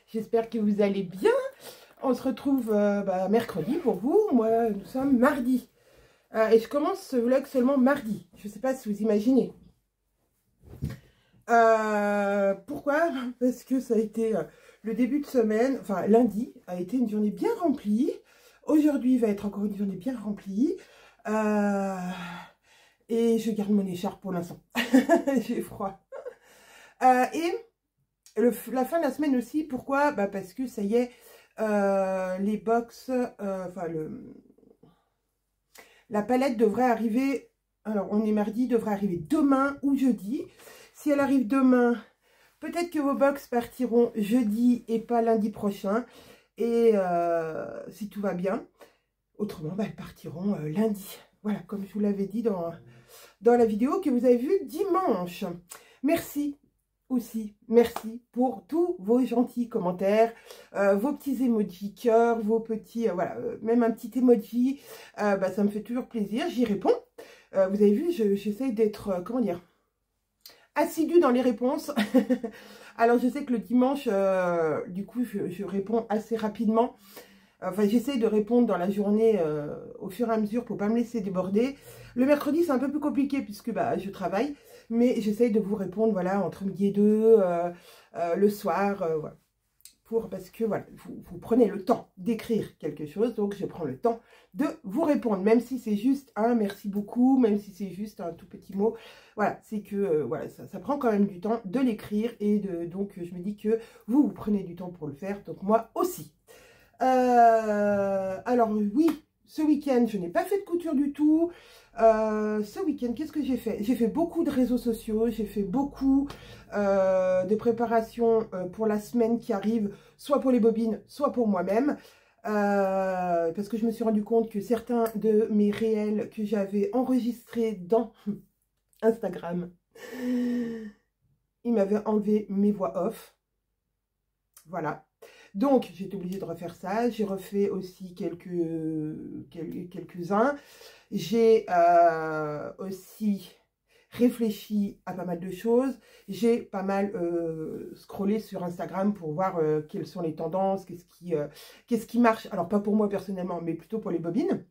J'espère que vous allez bien. On se retrouve mercredi pour vous. Moi, nous sommes mardi. Et je commence ce vlog seulement mardi. Je ne sais pas si vous imaginez. Pourquoi? Parce que ça a été le début de semaine, enfin lundi, a été une journée bien remplie. Aujourd'hui va être encore une journée bien remplie. Et je garde mon écharpe pour l'instant. J'ai froid. Et la fin de la semaine aussi, pourquoi? Parce que ça y est, les box, la palette devrait arriver, alors on est mardi, devrait arriver demain ou jeudi. Si elle arrive demain, peut-être que vos box partiront jeudi et pas lundi prochain. Et si tout va bien, autrement, elles partiront lundi. Voilà, comme je vous l'avais dit dans la vidéo que vous avez vue dimanche. Merci aussi, merci pour tous vos gentils commentaires, vos petits emojis cœur, vos petits, même un petit emoji, ça me fait toujours plaisir, j'y réponds. Vous avez vu, j'essaie d'être, comment dire, assidue dans les réponses. Alors je sais que le dimanche, du coup, je réponds assez rapidement. Enfin, j'essaie de répondre dans la journée au fur et à mesure pour ne pas me laisser déborder. Le mercredi, c'est un peu plus compliqué puisque je travaille. Mais j'essaie de vous répondre, voilà, entre midi et 2, le soir, voilà. Parce que, voilà, vous prenez le temps d'écrire quelque chose. Donc, je prends le temps de vous répondre. Même si c'est juste un merci beaucoup, même si c'est juste un tout petit mot. Voilà, c'est que, voilà, ça prend quand même du temps de l'écrire. Et donc, je me dis que vous prenez du temps pour le faire. Donc, moi aussi. Alors oui, ce week-end, je n'ai pas fait de couture du tout. Ce week-end, qu'est-ce que j'ai fait? J'ai fait beaucoup de réseaux sociaux, j'ai fait beaucoup de préparation pour la semaine qui arrive, soit pour les bobines, soit pour moi-même. Parce que je me suis rendu compte que certains de mes réels que j'avais enregistrés dans Instagram, ils m'avaient enlevé mes voix off. Voilà. Donc, j'ai été obligée de refaire ça. J'ai refait aussi quelques-uns. J'ai aussi réfléchi à pas mal de choses. J'ai pas mal scrollé sur Instagram pour voir quelles sont les tendances, qu'est-ce qui marche. Alors, pas pour moi personnellement, mais plutôt pour les bobines.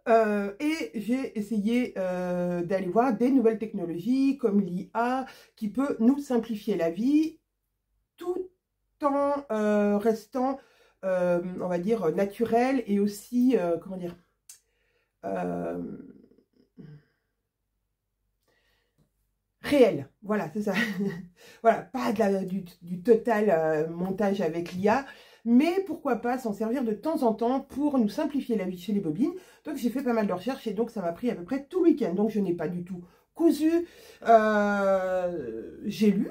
Et j'ai essayé d'aller voir des nouvelles technologies comme l'IA qui peut nous simplifier la vie tout en restant, on va dire, naturel et aussi, comment dire, réel. Voilà, c'est ça. Voilà, pas du total montage avec l'IA, mais pourquoi pas s'en servir de temps en temps pour nous simplifier la vie chez les bobines. Donc j'ai fait pas mal de recherches et donc ça m'a pris à peu près tout le week-end. Donc je n'ai pas du tout cousu, j'ai lu.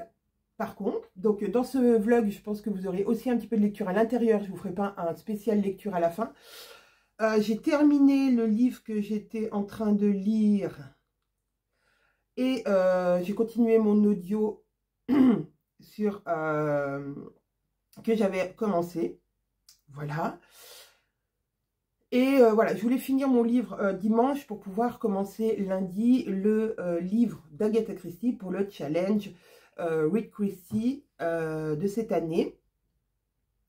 Par contre, donc dans ce vlog, je pense que vous aurez aussi un petit peu de lecture à l'intérieur. Je ne vous ferai pas un spécial lecture à la fin. J'ai terminé le livre que j'étais en train de lire. Et j'ai continué mon audio sur que j'avais commencé. Voilà. Et voilà, je voulais finir mon livre dimanche pour pouvoir commencer lundi le livre d'Agatha Christie pour le challenge Read Christie de cette année.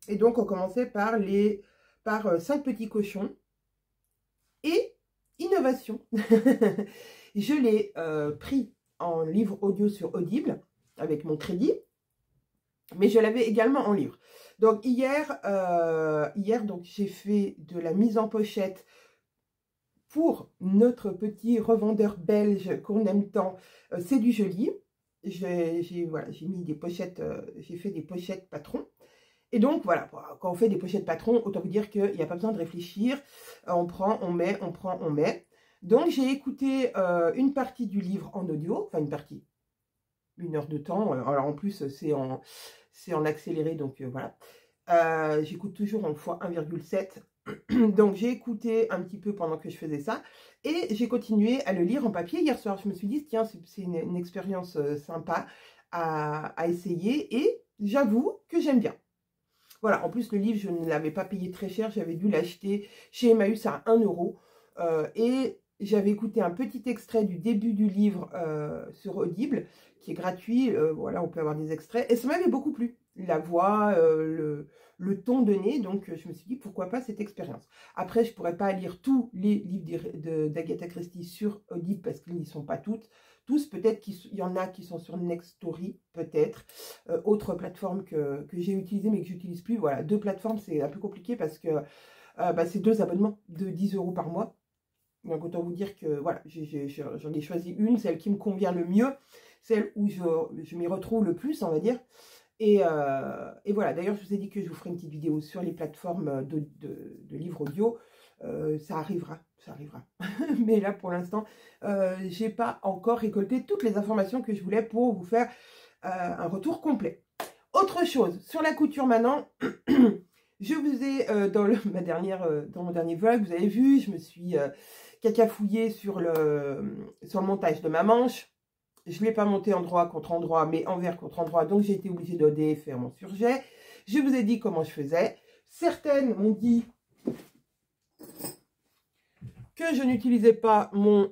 Et donc on commençait par 5 petits cochons et innovation. Je l'ai pris en livre audio sur Audible avec mon crédit, mais je l'avais également en livre. Donc hier donc j'ai fait de la mise en pochette pour notre petit revendeur belge qu'on aime tant, C'est du Joli. J'ai mis des pochettes, j'ai fait des pochettes patrons. Et donc voilà, quand on fait des pochettes patrons, autant vous dire qu'il n'y a pas besoin de réfléchir. On prend, on met, on prend, on met. Donc j'ai écouté une partie du livre en audio, enfin une partie, 1 heure de temps. Alors en plus c'est en accéléré, donc voilà. J'écoute toujours en x1,7. Donc j'ai écouté un petit peu pendant que je faisais ça. Et j'ai continué à le lire en papier hier soir. Je me suis dit, tiens, c'est une expérience sympa à essayer. Et j'avoue que j'aime bien. Voilà, en plus le livre, je ne l'avais pas payé très cher. J'avais dû l'acheter chez Emmaüs à 1 €. Et j'avais écouté un petit extrait du début du livre sur Audible, qui est gratuit. Voilà, on peut avoir des extraits. Et ça m'avait beaucoup plu. La voix, le ton donné. Donc, je me suis dit, pourquoi pas cette expérience. Après, je ne pourrais pas lire tous les livres d'Agatha Christie sur Audible parce qu'ils n'y sont pas tous. Peut-être qu'il y en a qui sont sur Nextory, peut-être. Autre plateforme que j'ai utilisée mais que j'utilise plus. Voilà, 2 plateformes, c'est un peu compliqué parce que c'est 2 abonnements de 10 € par mois. Donc autant vous dire que voilà, j'en ai choisi une, celle qui me convient le mieux, celle où je m'y retrouve le plus, on va dire. Et voilà, d'ailleurs je vous ai dit que je vous ferai une petite vidéo sur les plateformes de livres audio. Ça arrivera. Mais là pour l'instant, j'ai pas encore récolté toutes les informations que je voulais pour vous faire un retour complet. Autre chose, sur la couture maintenant, je vous ai, dans mon dernier vlog, vous avez vu, je me suis cacafouillée sur le montage de ma manche. Je ne l'ai pas monté endroit contre endroit, mais envers contre endroit, donc j'ai été obligée de défaire mon surjet. Je vous ai dit comment je faisais. Certaines m'ont dit que je n'utilisais pas mon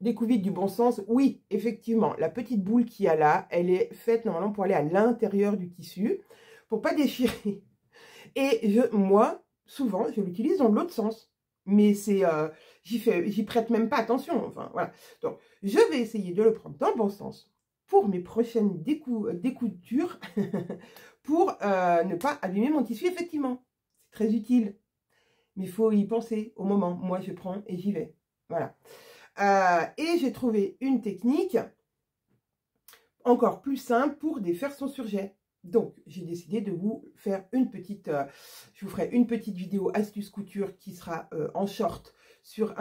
découvite du bon sens. Oui, effectivement, la petite boule qu'il y a là, elle est faite normalement pour aller à l'intérieur du tissu, pour pas déchirer. Et moi, souvent, je l'utilise dans l'autre sens. Mais c'est, j'y prête même pas attention. Enfin, voilà. Donc, je vais essayer de le prendre dans le bon sens pour mes prochaines découtures, pour ne pas abîmer mon tissu, effectivement. C'est très utile. Mais il faut y penser au moment. Moi, je prends et j'y vais. Voilà. Et j'ai trouvé une technique encore plus simple pour défaire son surjet. Donc, j'ai décidé de vous faire une petite, je vous ferai une petite vidéo astuce couture qui sera en short sur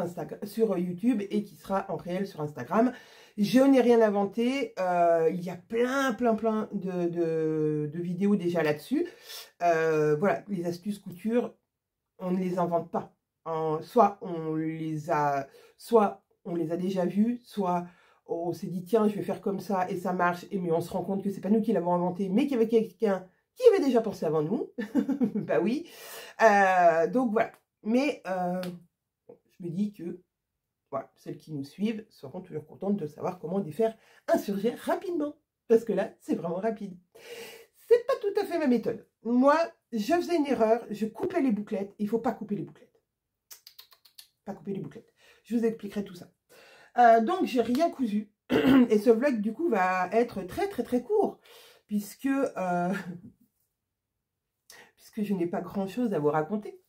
YouTube et qui sera en réel sur Instagram. Je n'ai rien inventé, il y a plein de vidéos déjà là-dessus. Voilà, les astuces couture, on ne les invente pas. Soit on les a déjà vues, soit on s'est dit, tiens, je vais faire comme ça et ça marche, mais on se rend compte que c'est pas nous qui l'avons inventé, mais qu'il y avait quelqu'un qui avait déjà pensé avant nous. Bah oui. Donc voilà. Mais je me dis que voilà, celles qui nous suivent seront toujours contentes de savoir comment défaire un surjet rapidement. Parce que là, c'est vraiment rapide. C'est pas tout à fait ma méthode. Moi, je faisais une erreur, je coupais les bouclettes. Il ne faut pas couper les bouclettes. Pas couper les bouclettes. Je vous expliquerai tout ça. Donc, j'ai rien cousu. Et ce vlog, du coup, va être très court. Puisque je n'ai pas grand-chose à vous raconter.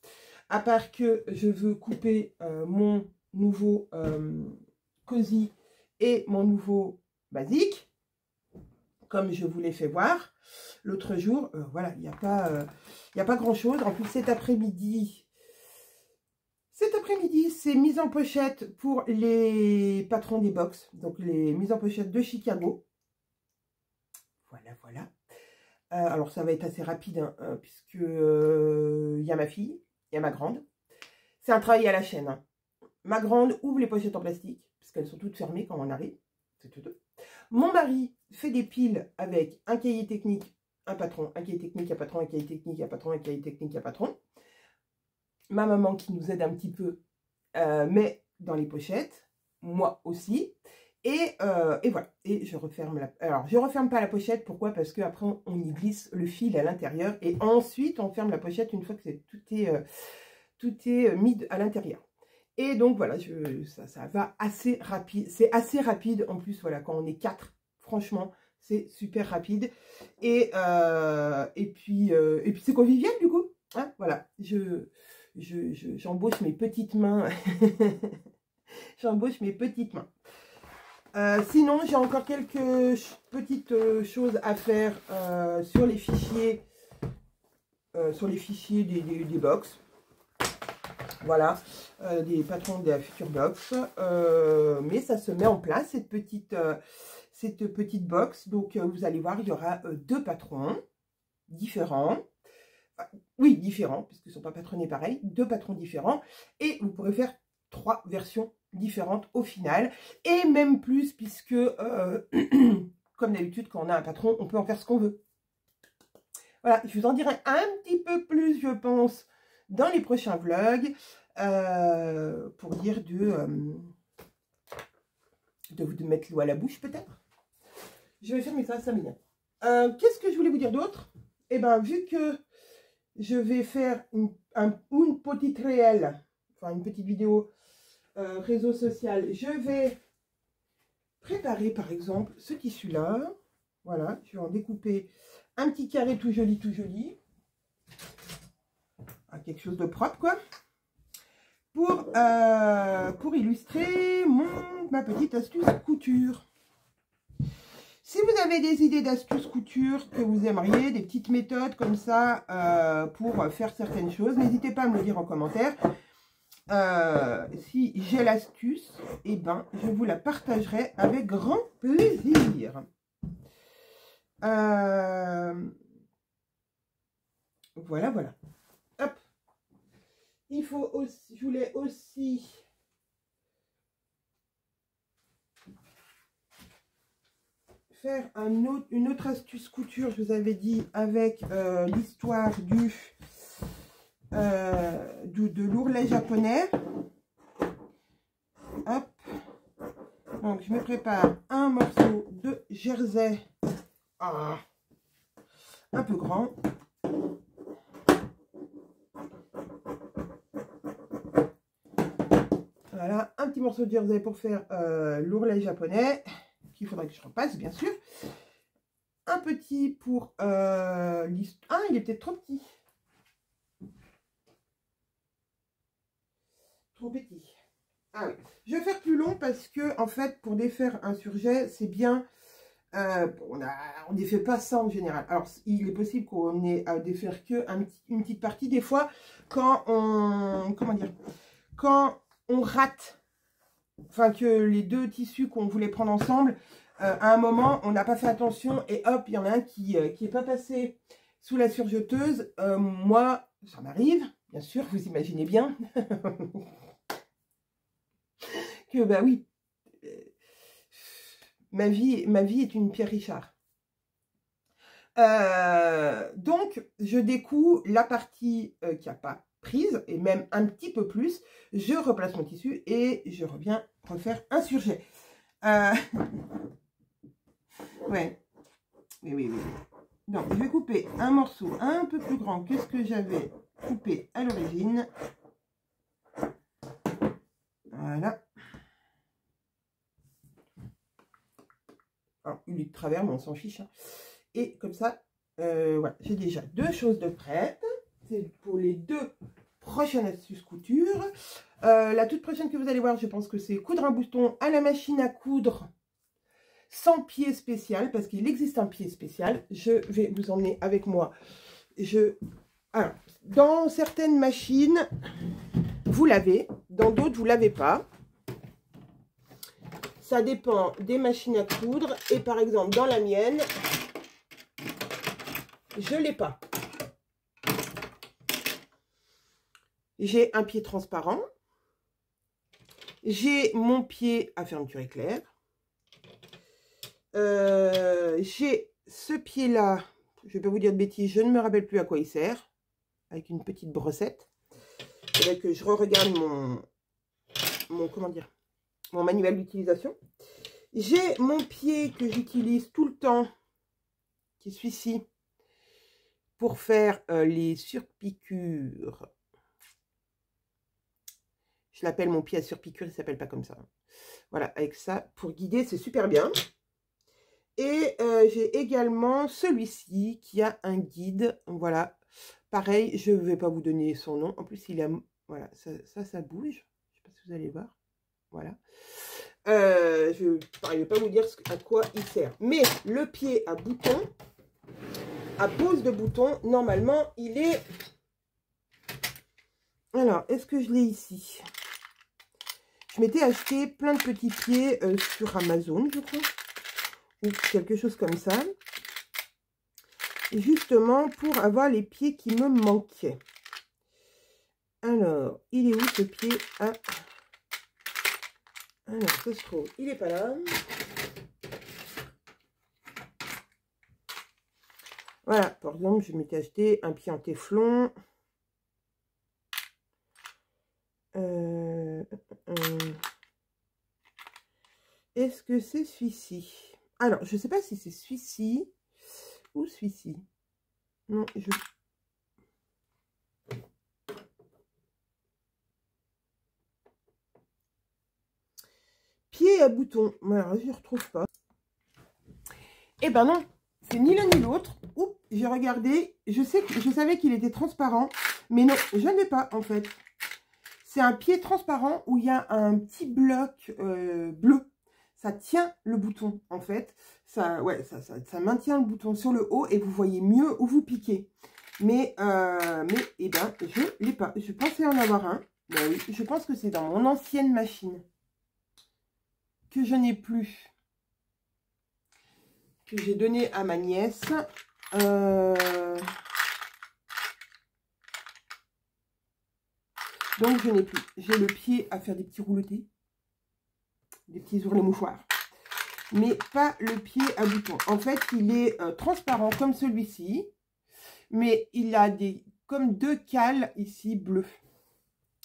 À part que je veux couper mon nouveau cosy et mon nouveau basique. Comme je vous l'ai fait voir l'autre jour. Voilà, il n'y a pas grand-chose. En plus, cet après-midi... c'est mise en pochette pour les patrons des box. Donc, les mises en pochette de Chicago. Voilà. Alors, ça va être assez rapide, hein, puisque il y a ma fille, il y a ma grande. C'est un travail à la chaîne. Hein. Ma grande ouvre les pochettes en plastique, puisqu'elles sont toutes fermées quand on arrive. C'est tout deux. Mon mari fait des piles avec un cahier technique, un patron, un cahier technique, un patron, un cahier technique, un patron, un cahier technique, un patron. Ma maman qui nous aide un petit peu, met dans les pochettes, moi aussi, et voilà, et je referme alors je referme pas la pochette, pourquoi? Parce que après on y glisse le fil à l'intérieur, et ensuite on ferme la pochette une fois que tout est mis à l'intérieur. Et donc voilà, ça va assez rapide, c'est assez rapide en plus, voilà, quand on est 4, franchement, c'est super rapide, et puis c'est convivial du coup, hein, voilà, j'embauche mes petites mains. J'embauche mes petites mains. Sinon, j'ai encore quelques petites choses à faire sur les fichiers des box. Voilà, des patrons de la future box. Mais ça se met en place, cette petite box. Donc, vous allez voir, il y aura 2 patrons différents. Oui, différents, puisqu'ils ne sont pas patronnés pareil, 2 patrons différents, et vous pourrez faire 3 versions différentes au final, et même plus, puisque, comme d'habitude, quand on a un patron, on peut en faire ce qu'on veut. Voilà, je vous en dirai un petit peu plus, je pense, dans les prochains vlogs. pour dire de mettre l'eau à la bouche peut-être. Je vais fermer ça m'énerve. Qu'est-ce que je voulais vous dire d'autre? Eh bien, vu que je vais faire une petite réelle, enfin une petite vidéo réseau social, je vais préparer par exemple ce tissu-là. Voilà, je vais en découper un petit carré tout joli, quelque chose de propre quoi, pour illustrer ma petite astuce couture. Si vous avez des idées d'astuces couture que vous aimeriez, des petites méthodes comme ça pour faire certaines choses, n'hésitez pas à me le dire en commentaire. Si j'ai l'astuce, eh ben, je vous la partagerai avec grand plaisir. Voilà, voilà. Hop. Il faut aussi, je voulais aussi faire une autre astuce couture, je vous avais dit, avec l'histoire de l'ourlet japonais. Hop. Donc, je me prépare un morceau de jersey un peu grand. Voilà, un petit morceau de jersey pour faire l'ourlet japonais, qu'il faudrait que je repasse, bien sûr. Un petit pour l'histoire. Ah, il est peut-être trop petit. Trop petit. Ah oui. Je vais faire plus long parce que, en fait, pour défaire un surjet, c'est bien. On ne défait pas ça en général. Alors, il est possible qu'on ait à défaire que une petite partie. Des fois, quand on... Comment dire? Quand on rate, enfin que les deux tissus qu'on voulait prendre ensemble, à un moment, on n'a pas fait attention et hop, il y en a un qui n'est pas passé sous la surjeteuse. Moi, ça m'arrive, bien sûr, vous imaginez bien. Que, bah oui, ma vie est une Pierre Richard. Donc, je découpe la partie qui n'a pas prise, et même un petit peu plus. Je replace mon tissu et je reviens refaire un surjet. Ouais. Oui. Donc, je vais couper un morceau un peu plus grand que ce que j'avais coupé à l'origine. Voilà. Alors, il est de travers, mais on s'en fiche. Hein. Et comme ça, voilà, j'ai déjà deux choses de prêtes. C'est pour les deux prochaines astuces couture. La toute prochaine que vous allez voir, je pense que c'est coudre un bouton à la machine à coudre sans pied spécial, parce qu'il existe un pied spécial. Je vais vous emmener avec moi. Alors, dans certaines machines, vous l'avez, dans d'autres, vous ne l'avez pas. Ça dépend des machines à coudre. Et par exemple, dans la mienne, je ne l'ai pas. J'ai un pied transparent. J'ai mon pied à fermeture éclair. J'ai ce pied-là. Je ne vais pas vous dire de bêtises, je ne me rappelle plus à quoi il sert. Avec une petite brossette. Il faudrait que je re-regarde mon manuel d'utilisation. J'ai mon pied que j'utilise tout le temps, qui est celui-ci, pour faire les surpiqûres. Je l'appelle mon pied à surpiqûre, il ne s'appelle pas comme ça. Voilà, avec ça, pour guider, c'est super bien. Et j'ai également celui-ci qui a un guide. Voilà, pareil, je ne vais pas vous donner son nom. En plus, il a, voilà, ça bouge. Je ne sais pas si vous allez voir. Voilà. Je ne vais pas vous dire à quoi il sert. Mais le pied à bouton, à pose de bouton, normalement, il est... Alors, est-ce que je l'ai ici? Je m'étais acheté plein de petits pieds sur Amazon, je crois. Ou quelque chose comme ça. Et justement, pour avoir les pieds qui me manquaient. Alors, il est où ce pied à... Alors, ça se trouve, il n'est pas là. Voilà, par exemple, je m'étais acheté un pied en téflon. Est-ce que c'est celui-ci? Alors, je ne sais pas si c'est celui-ci ou celui-ci. Non, je... Pied à bouton. Alors, je ne retrouve pas. Eh ben non, c'est ni l'un ni l'autre. Oups, j'ai regardé. Je savais qu'il était transparent. Mais non, je ne l'ai pas, en fait. C'est un pied transparent où il y a un petit bloc bleu. Ça tient le bouton, en fait. Ça maintient le bouton sur le haut et vous voyez mieux où vous piquez. Mais eh ben, je ne l'ai pas. Je pensais en avoir un. Ben oui, je pense que c'est dans mon ancienne machine. Que je n'ai plus. Que j'ai donné à ma nièce. Donc, je n'ai plus. J'ai le pied à faire des petits rouletés. Des petits ourlets mouchoirs. Mais pas le pied à bouton. En fait, il est transparent comme celui-ci. Mais il a comme deux cales ici bleues.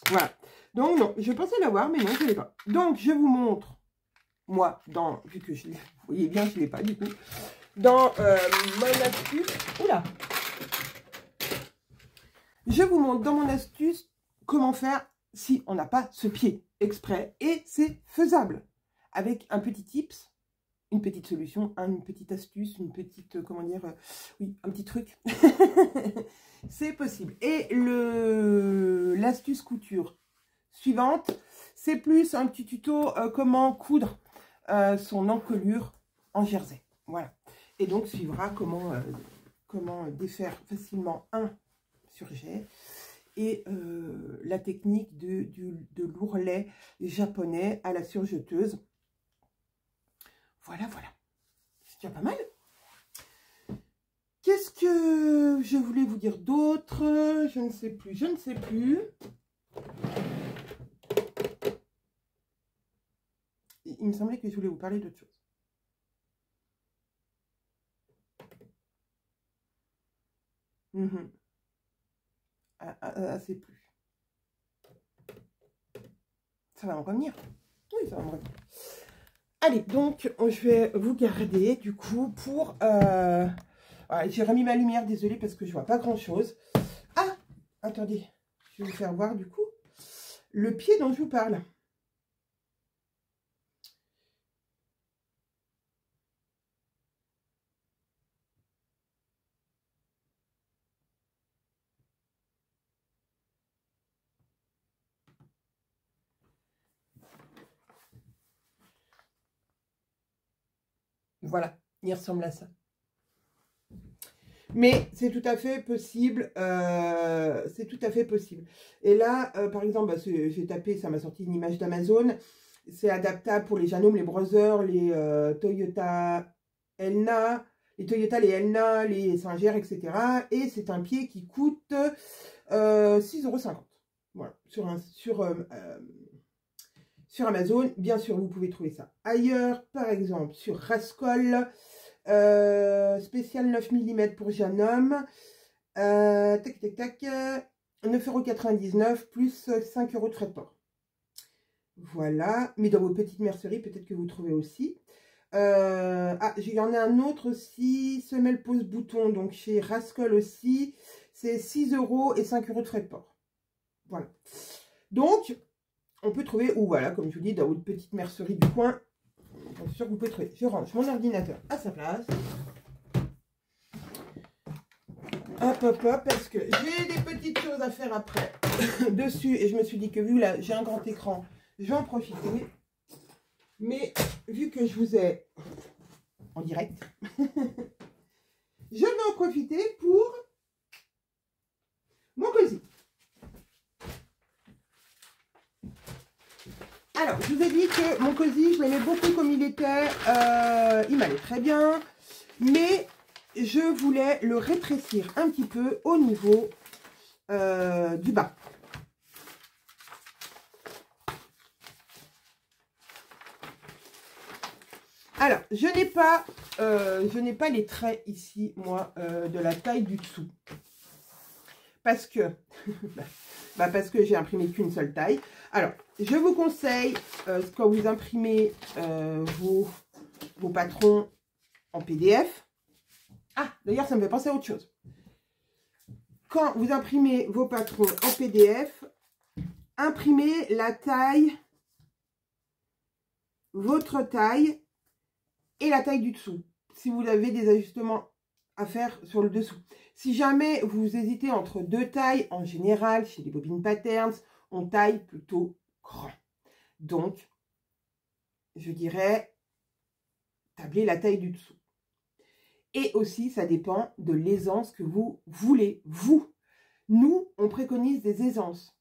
Voilà. Donc, non, je pensais l'avoir, mais non, je ne l'ai pas. Donc, je vous montre, moi, vu que vous voyez bien, je ne l'ai pas du coup. Dans mon astuce. Oula! Je vous montre dans mon astuce comment faire si on n'a pas ce pied exprès. Et c'est faisable. Avec un petit tips, une petite solution, une petite astuce, une petite, comment dire, oui, un petit truc. C'est possible. Et l'astuce couture suivante, c'est plus un petit tuto comment coudre son encolure en jersey. Voilà. Et donc, suivra comment défaire facilement un surjet et la technique de l'ourlet japonais à la surjeteuse. Voilà, voilà. C'est déjà pas mal. Qu'est-ce que je voulais vous dire d'autre? Je ne sais plus, je ne sais plus. Il me semblait que je voulais vous parler d'autre chose. C'est plus. Ça va me revenir. Oui, ça va me revenir. Allez, donc, je vais vous garder, du coup, pour... Ouais, j'ai remis ma lumière, désolée, parce que je vois pas grand-chose. Ah, attendez, je vais vous faire voir, du coup, le pied dont je vous parle. Voilà, il ressemble à ça. Mais c'est tout à fait possible. C'est tout à fait possible. Et là, par exemple, bah, j'ai tapé, ça m'a sorti une image d'Amazon. C'est adaptable pour les Janome, les Brothers, les Toyota Elna, les Toyota, les Elna, les Singer, etc. Et c'est un pied qui coûte 6,50 €. Voilà, sur Amazon. Bien sûr, vous pouvez trouver ça ailleurs. Par exemple, sur Rascol. Spécial 9 mm pour Janome. Tac, tac, tac. 9,99 € plus 5 € de frais de port. Voilà. Mais dans vos petites merceries, peut-être que vous trouvez aussi. Ah, il y en a un autre aussi. Semelle pose bouton. Donc chez Rascol aussi. C'est 6 € et 5 € de frais de port. Voilà. Donc, on peut trouver, ou voilà, comme je vous dis, dans votre petite mercerie du coin. Bien sûr que vous pouvez trouver. Je range mon ordinateur à sa place. Hop, hop, hop, parce que j'ai des petites choses à faire après dessus. Et je me suis dit que vu là, j'ai un grand écran, je vais en profiter. Mais vu que je vous ai en direct, je vais en profiter pour mon cosy. Alors, je vous ai dit que mon cosy, je l'aimais beaucoup comme il était. Il m'allait très bien. Mais je voulais le rétrécir un petit peu au niveau du bas. Alors, je n'ai pas les traits ici, moi, de la taille du dessous. parce que, parce que j'ai imprimé qu'une seule taille. Alors, je vous conseille, quand vous imprimez vos patrons en PDF. Ah, d'ailleurs, ça me fait penser à autre chose. Quand vous imprimez vos patrons en PDF, imprimez la taille, votre taille et la taille du dessous. Si vous avez des ajustements à faire sur le dessous. Si jamais vous hésitez entre deux tailles, en général, chez les Bobbin Patterns, on taille plutôt grand. Donc, je dirais, tablez la taille du dessous. Et aussi, ça dépend de l'aisance que vous voulez, vous. Nous, on préconise des aisances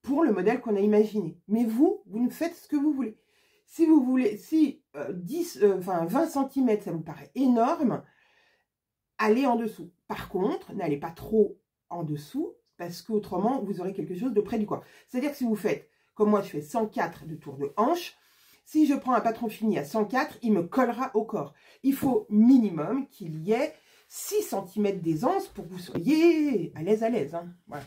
pour le modèle qu'on a imaginé. Mais vous, vous nous faites ce que vous voulez. Si vous voulez, si 20 cm, ça vous paraît énorme, allez en dessous. Par contre, n'allez pas trop en dessous, parce qu'autrement, vous aurez quelque chose de près du corps. C'est-à-dire que si vous faites, comme moi, je fais 104 de tour de hanche, si je prends un patron fini à 104, il me collera au corps. Il faut minimum qu'il y ait 6 cm d'aisance pour que vous soyez à l'aise. Hein. Voilà.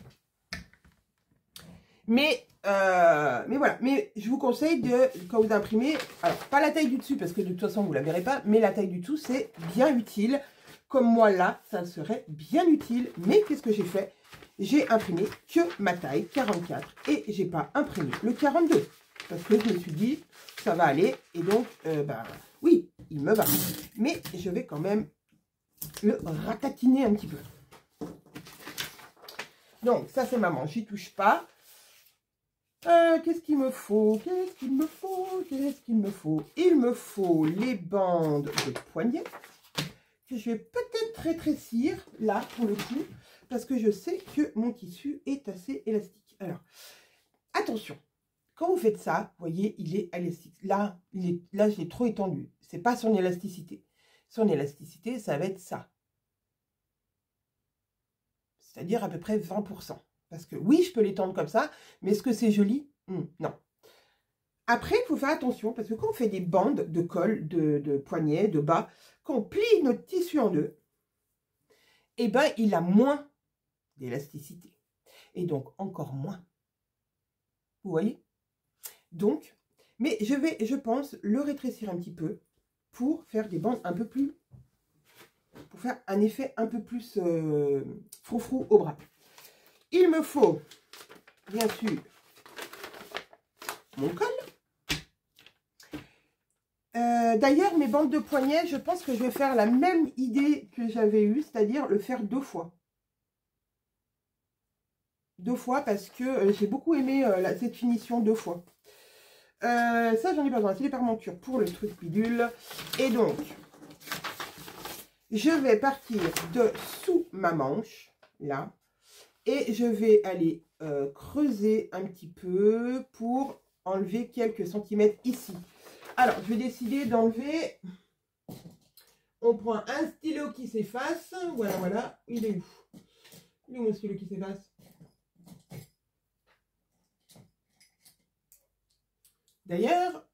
Mais voilà. Mais je vous conseille de, quand vous imprimez, alors pas la taille du dessus, parce que de toute façon, vous ne la verrez pas, mais la taille du dessous, c'est bien utile. Comme moi, là, ça serait bien utile. Mais qu'est-ce que j'ai fait? J'ai imprimé que ma taille, 44, et j'ai pas imprimé le 42. Parce que je me suis dit, ça va aller. Et donc, oui, il me va. Mais je vais quand même le ratatiner un petit peu. Donc, ça, c'est maman. J'y touche pas. Qu'est-ce qu'il me faut? Qu'est-ce qu'il me faut? Qu'est-ce qu'il me faut? Il me faut les bandes de poignet que je vais peut-être rétrécir, là, pour le coup, parce que je sais que mon tissu est assez élastique. Alors, attention. Quand vous faites ça, vous voyez, il est élastique. Là, je l'ai trop étendu. Ce n'est pas son élasticité. Son élasticité, ça va être ça. C'est-à-dire à peu près 20%. Parce que oui, je peux l'étendre comme ça, mais est-ce que c'est joli? Non. Après, il faut faire attention, parce que quand on fait des bandes de col, de poignets, de bas, quand on plie notre tissu en deux, eh ben, il a moins d'élasticité. Et donc, encore moins. Vous voyez? Donc, mais je vais, je pense, le rétrécir un petit peu pour faire des bandes un peu plus, pour faire un effet un peu plus froufrou au bras. Il me faut, bien sûr, mon col. D'ailleurs, mes bandes de poignet, je pense que je vais faire la même idée que j'avais eue, c'est-à-dire le faire 2 fois. 2 fois parce que j'ai beaucoup aimé cette finition 2 fois. Ça, j'en ai pas besoin. C'est l'hypermonture pour le truc bidule. Et donc, je vais partir de sous ma manche, là. Et je vais aller creuser un petit peu pour enlever quelques centimètres ici. Alors, je vais décider d'enlever. On prend un stylo qui s'efface. Voilà, voilà. Il est où? Il est où mon stylo qui s'efface? D'ailleurs,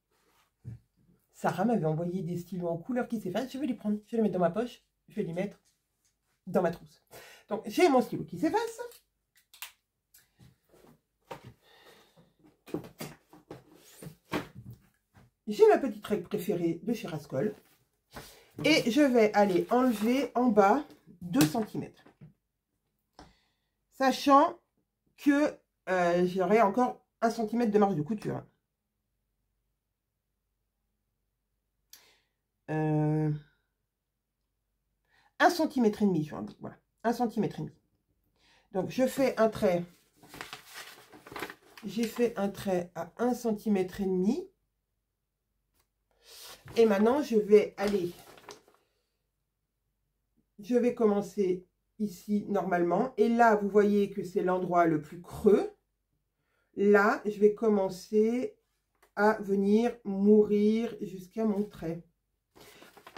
Sarah m'avait envoyé des stylos en couleur qui s'effacent. Je vais les prendre. Je vais les mettre dans ma poche. Je vais les mettre dans ma trousse. Donc, j'ai mon stylo qui s'efface. J'ai ma petite règle préférée de chez Rascol. Et je vais aller enlever en bas 2 cm. Sachant que j'aurai encore 1 cm de marge de couture. 1,5 cm. Voilà, 1,5 cm. Donc, je fais un trait. J'ai fait un trait à 1,5 cm. Et maintenant, je vais aller. Je vais commencer ici normalement. Et là, vous voyez que c'est l'endroit le plus creux. Là, je vais commencer à venir mourir jusqu'à mon trait.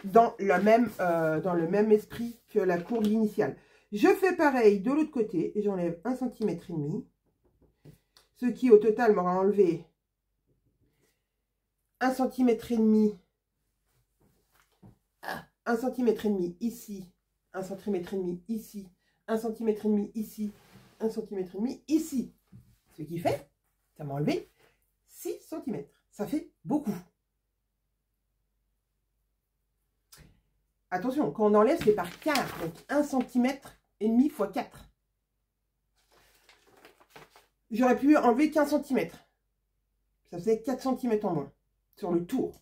Dans le même esprit que la courbe initiale. Je fais pareil de l'autre côté. Et j'enlève 1,5 cm. Ce qui, au total, m'aura enlevé 1,5 cm. 1,5 cm ici, 1,5 cm ici, 1,5 cm ici, 1,5 cm ici. Ce qui fait, ça m'a enlevé 6 cm. Ça fait beaucoup. Attention, quand on enlève, c'est par quart. Donc 1,5 cm x 4. J'aurais pu enlever qu'1 cm. Ça faisait 4 cm en moins sur le tour.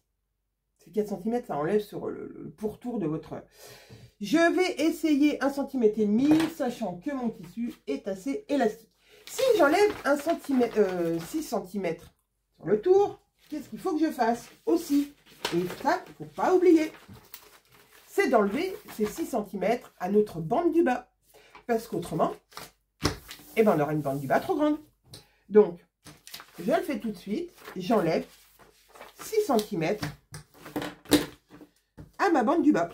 Ces 4 cm, ça enlève sur le pourtour de votre... Je vais essayer 1,5 cm, sachant que mon tissu est assez élastique. Si j'enlève 6 cm sur le tour, qu'est-ce qu'il faut que je fasse aussi? Et ça, il ne faut pas oublier. C'est d'enlever ces 6 cm à notre bande du bas. Parce qu'autrement, eh ben, on aura une bande du bas trop grande. Donc, je le fais tout de suite. J'enlève 6 cm à ma bande du bas.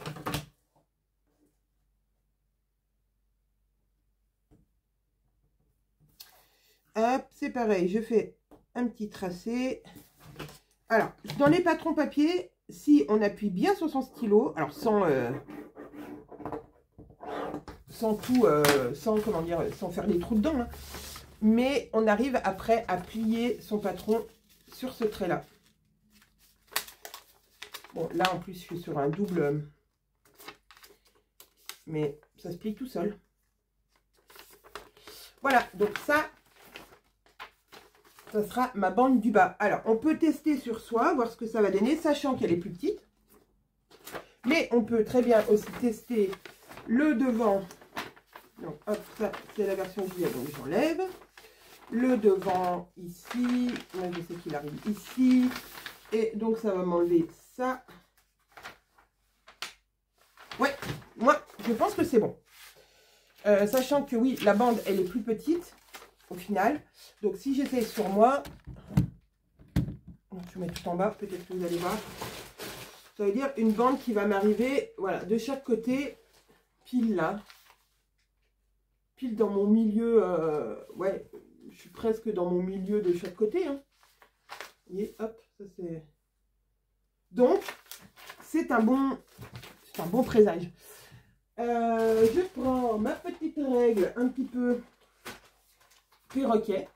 Hop, c'est pareil, je fais un petit tracé. Alors, dans les patrons papier, si on appuie bien sur son stylo, alors sans comment dire, sans faire des trous dedans, hein, mais on arrive après à plier son patron sur ce trait-là. Bon, là en plus, je suis sur un double, mais ça se plie tout seul. Voilà, donc ça sera ma bande du bas. Alors, on peut tester sur soi, voir ce que ça va donner, sachant qu'elle est plus petite. Mais on peut très bien aussi tester le devant. Donc, hop, ça, c'est la version Julia, donc j'enlève. Le devant ici. Là, je sais qu'il arrive ici. Et donc, ça va m'enlever ça. Ouais, moi, je pense que c'est bon. Sachant que oui, la bande, elle est plus petite au final. Donc, si j'essaie sur moi, je vais mettre tout en bas, peut-être que vous allez voir. Ça veut dire une bande qui va m'arriver, voilà, de chaque côté, pile là. Pile dans mon milieu, ouais, je suis presque dans mon milieu de chaque côté. Hein. Vous voyez, hop, ça c'est... Donc, c'est un bon présage. Je prends ma petite règle un petit peu perroquet.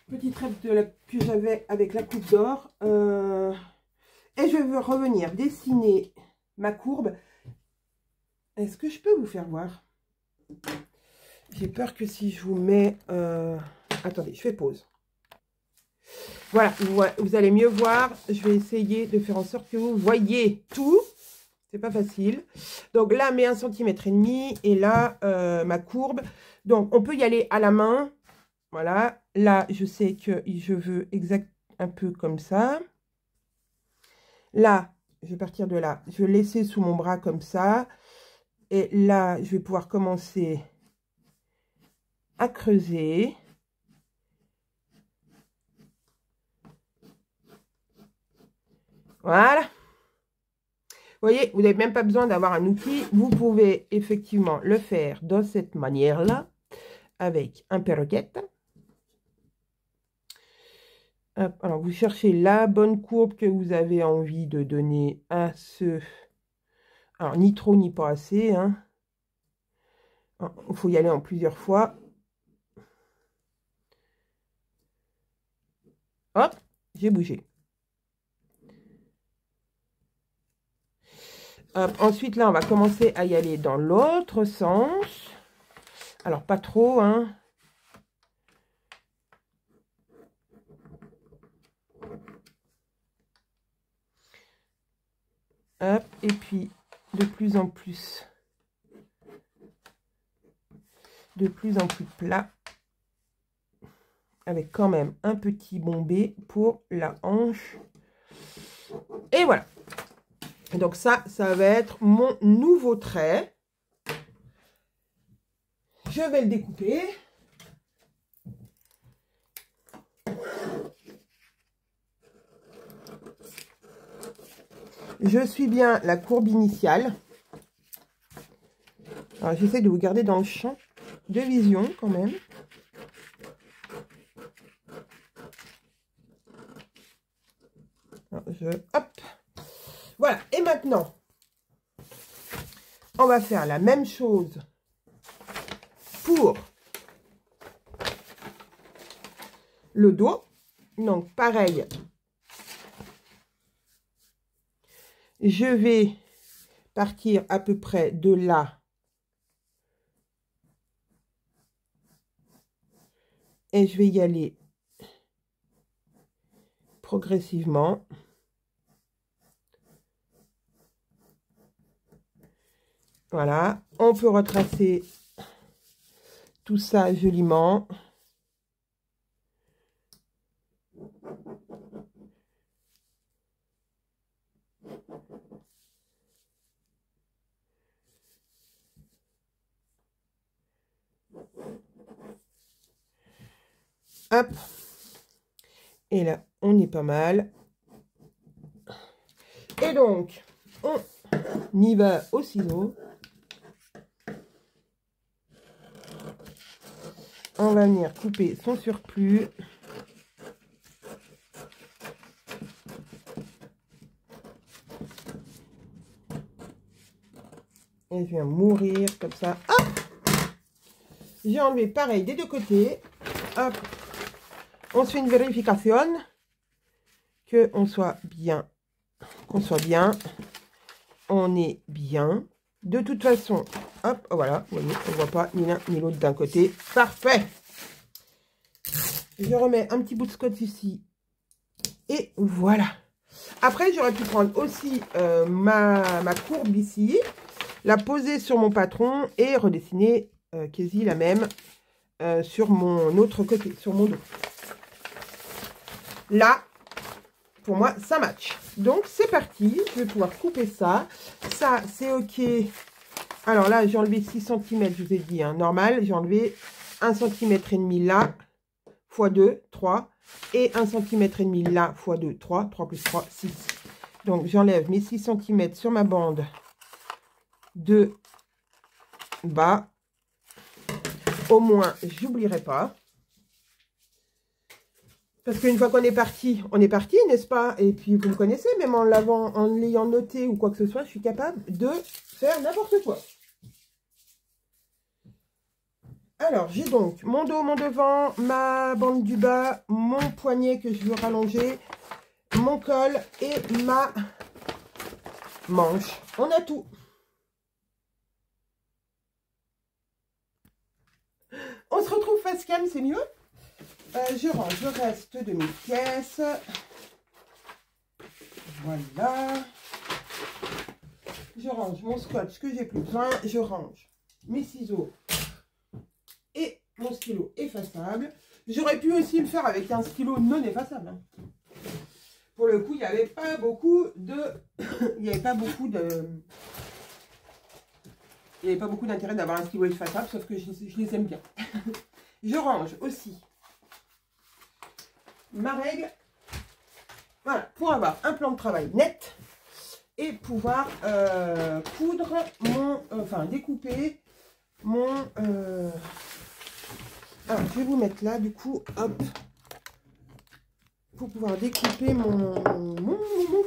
Petite règle que j'avais avec la coupe d'or. Et je vais revenir dessiner ma courbe. Est-ce que je peux vous faire voir? J'ai peur que si je vous mets... Attendez, je fais pause. Voilà, vous allez mieux voir. Je vais essayer de faire en sorte que vous voyez tout. C'est pas facile. Donc là, mes 1,5 cm et là, ma courbe. Donc, on peut y aller à la main. Voilà. Là, je sais que je veux un peu comme ça. Là, je vais partir de là. Je vais laisser sous mon bras comme ça. Et là, je vais pouvoir commencer à creuser. Voilà. Vous voyez, vous n'avez même pas besoin d'avoir un outil. Vous pouvez effectivement le faire de cette manière-là, avec un perroquet. Hop, alors, vous cherchez la bonne courbe que vous avez envie de donner à ce... Alors, ni trop, ni pas assez. Hein. Il faut y aller en plusieurs fois. Hop, j'ai bougé. Hop, ensuite, là, on va commencer à y aller dans l'autre sens. Alors, pas trop, hein. Hop, et puis, de plus en plus plat. Avec quand même un petit bombé pour la hanche. Et voilà. Donc ça va être mon nouveau trait. Je vais le découper. Je suis bien la courbe initiale. Alors j'essaie de vous garder dans le champ de vision quand même. Alors, hop. Voilà. Et maintenant, On va faire la même chose pour le dos. Donc, pareil. Je vais partir à peu près de là. Et je vais y aller progressivement. Voilà. On peut retracer tout ça joliment. Hop. Et là, on est pas mal. Et donc, on y va au ciseau. On va venir couper son surplus. Et je viens mourir comme ça. Hop! J'ai enlevé pareil des deux côtés. Hop! On se fait une vérification qu'on soit bien. On est bien. De toute façon, hop, voilà, vous voyez, on ne voit pas ni l'un ni l'autre d'un côté. Parfait. Je remets un petit bout de scotch ici. Et voilà. Après, j'aurais pu prendre aussi ma courbe ici, la poser sur mon patron et redessiner quasi la même sur mon autre côté, sur mon dos. Là, pour moi, ça match. Donc, c'est parti. Je vais pouvoir couper ça. Ça, c'est OK. Alors là, j'ai enlevé 6 cm, je vous ai dit, hein, normal. J'ai enlevé 1,5 cm là, x 2, 3. Et 1,5 cm là, x 2, 3. 3 plus 3, 6. Donc, j'enlève mes 6 cm sur ma bande de bas. Au moins, j'oublierai pas. Parce qu'une fois qu'on est parti, n'est-ce pas? Et puis, vous me connaissez, même en l'ayant noté ou quoi que ce soit, je suis capable de faire n'importe quoi. Alors, j'ai donc mon dos, mon devant, ma bande du bas, mon poignet que je veux rallonger, mon col et ma manche. On a tout. On se retrouve face cam, c'est mieux. Je range le reste de mes pièces. Voilà. Je range mon scotch que j'ai plus besoin. Je range mes ciseaux et mon stylo effaçable. J'aurais pu aussi le faire avec un stylo non effaçable. Hein. Pour le coup, il n'y avait pas beaucoup de... il n'y avait pas beaucoup d'intérêt d'avoir un stylo effaçable, sauf que je les aime bien. Je range aussi ma règle, voilà, pour avoir un plan de travail net et pouvoir coudre mon, découper mon, alors je vais vous mettre là du coup, hop, pour pouvoir découper mon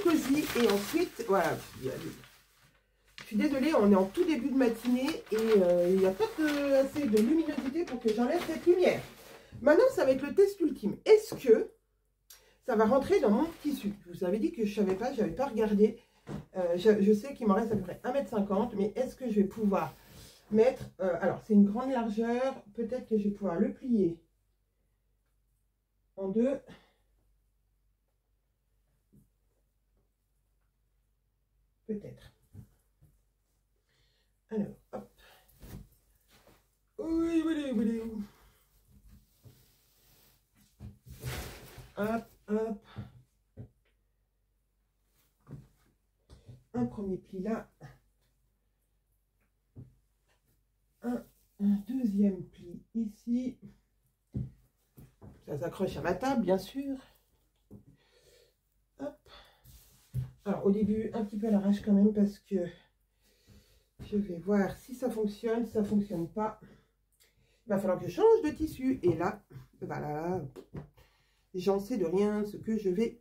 cosy et ensuite, voilà, je suis désolée, on est en tout début de matinée et il n'y a pas assez de luminosité pour que j'enlève cette lumière. Maintenant, ça va être le test ultime. Est-ce que ça va rentrer dans mon tissu? Je vous avais dit que je ne savais pas, je n'avais pas regardé. Je sais qu'il m'en reste à peu près 1,50 m, mais est-ce que je vais pouvoir mettre... alors, c'est une grande largeur. Peut-être que je vais pouvoir le plier en deux. Peut-être. Alors, hop. Oui, oui, oui. Hop, hop. Un premier pli là. Un deuxième pli ici. Ça s'accroche à ma table, bien sûr. Hop. Alors, au début, un petit peu à l'arrache quand même parce que je vais voir si ça fonctionne. Si ça ne fonctionne pas, il va falloir que je change de tissu. Et là, voilà, j'en sais de rien ce que je vais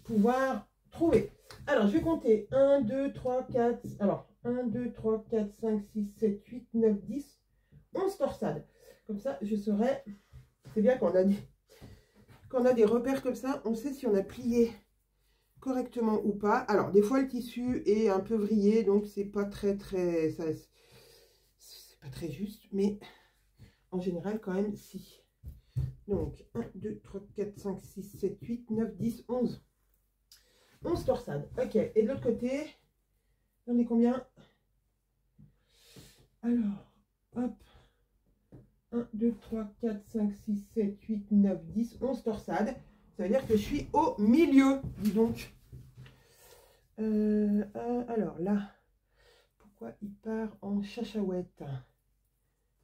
pouvoir trouver. Alors, je vais compter 1, 2, 3, 4. Alors, 1, 2, 3, 4, 5, 6, 7, 8, 9, 10, 11 torsades. Comme ça, je saurais. C'est bien quand on a des repères comme ça, on sait si on a plié correctement ou pas. Alors, des fois, le tissu est un peu vrillé, donc c'est pas très c'est pas très juste, mais en général, quand même, si. Donc, 1, 2, 3, 4, 5, 6, 7, 8, 9, 10, 11. 11 torsades. Ok, et de l'autre côté, on est combien? Alors, hop. 1, 2, 3, 4, 5, 6, 7, 8, 9, 10, 11 torsades. Ça veut dire que je suis au milieu, dis donc. Alors là, pourquoi il part en chachouette?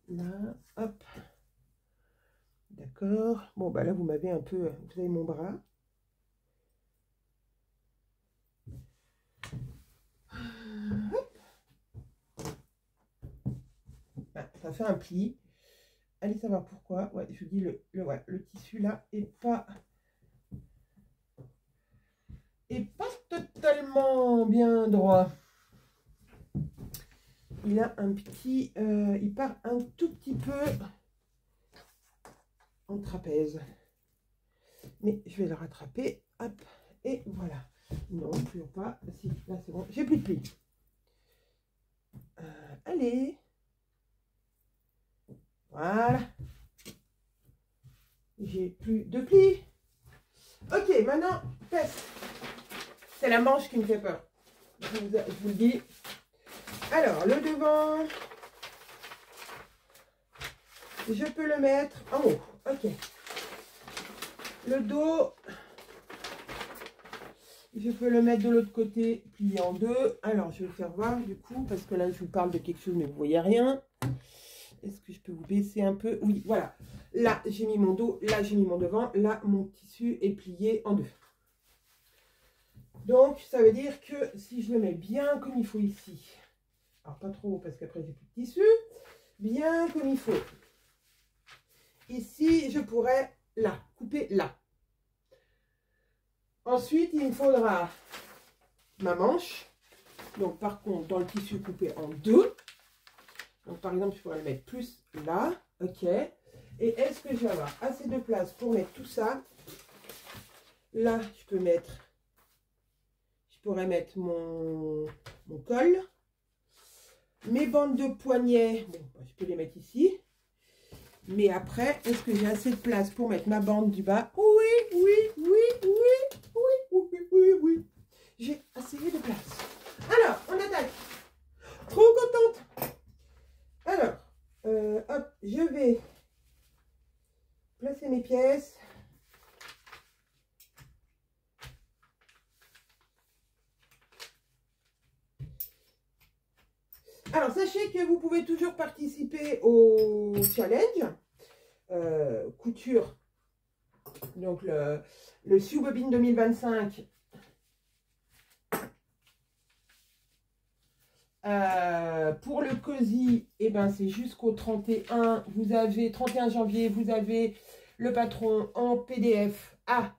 Là, hop. D'accord. Bon, bah là, vous m'avez un peu... Vous avez mon bras. Hop. Ah, ça fait un pli. Allez savoir pourquoi. Ouais, je vous dis, le tissu là est pas totalement bien droit. Il a un petit... il part un tout petit peu en trapèze. Mais je vais le rattraper. Hop. Et voilà. Non, toujours pas. Si, là c'est bon. J'ai plus de plis. Allez. Voilà. J'ai plus de plis. Ok, maintenant, test. C'est la manche qui me fait peur. Je vous le dis. Alors, le devant, je peux le mettre en haut. Ok. Le dos, je peux le mettre de l'autre côté, plié en deux. Alors, je vais faire voir du coup, parce que là, je vous parle de quelque chose, mais vous ne voyez rien. Est-ce que je peux vous baisser un peu? Oui, voilà. Là, j'ai mis mon dos. Là, j'ai mis mon devant. Là, mon tissu est plié en deux. Donc, ça veut dire que si je le mets bien comme il faut ici, alors pas trop parce qu'après j'ai plus de tissu, bien comme il faut. Ici, je pourrais là, couper là. Ensuite, il me faudra ma manche. Donc, par contre, dans le tissu coupé en deux. Donc, par exemple, je pourrais le mettre plus là. Ok. Et est-ce que je vais avoir assez de place pour mettre tout ça? Là, je pourrais mettre mon col. Mes bandes de poignet, bon, je peux les mettre ici. Mais après, est-ce que j'ai assez de place pour mettre ma bande du bas? Oui, oui, oui, oui, oui, oui, oui, oui. J'ai assez de place. Alors, on attaque. Trop contente. Alors, hop, je vais placer mes pièces. Alors, sachez que vous pouvez toujours participer au challenge couture. Donc, le Sioux Bobine 2025. Pour le COSI, eh ben, c'est jusqu'au 31. Vous avez 31 janvier, vous avez le patron en PDF à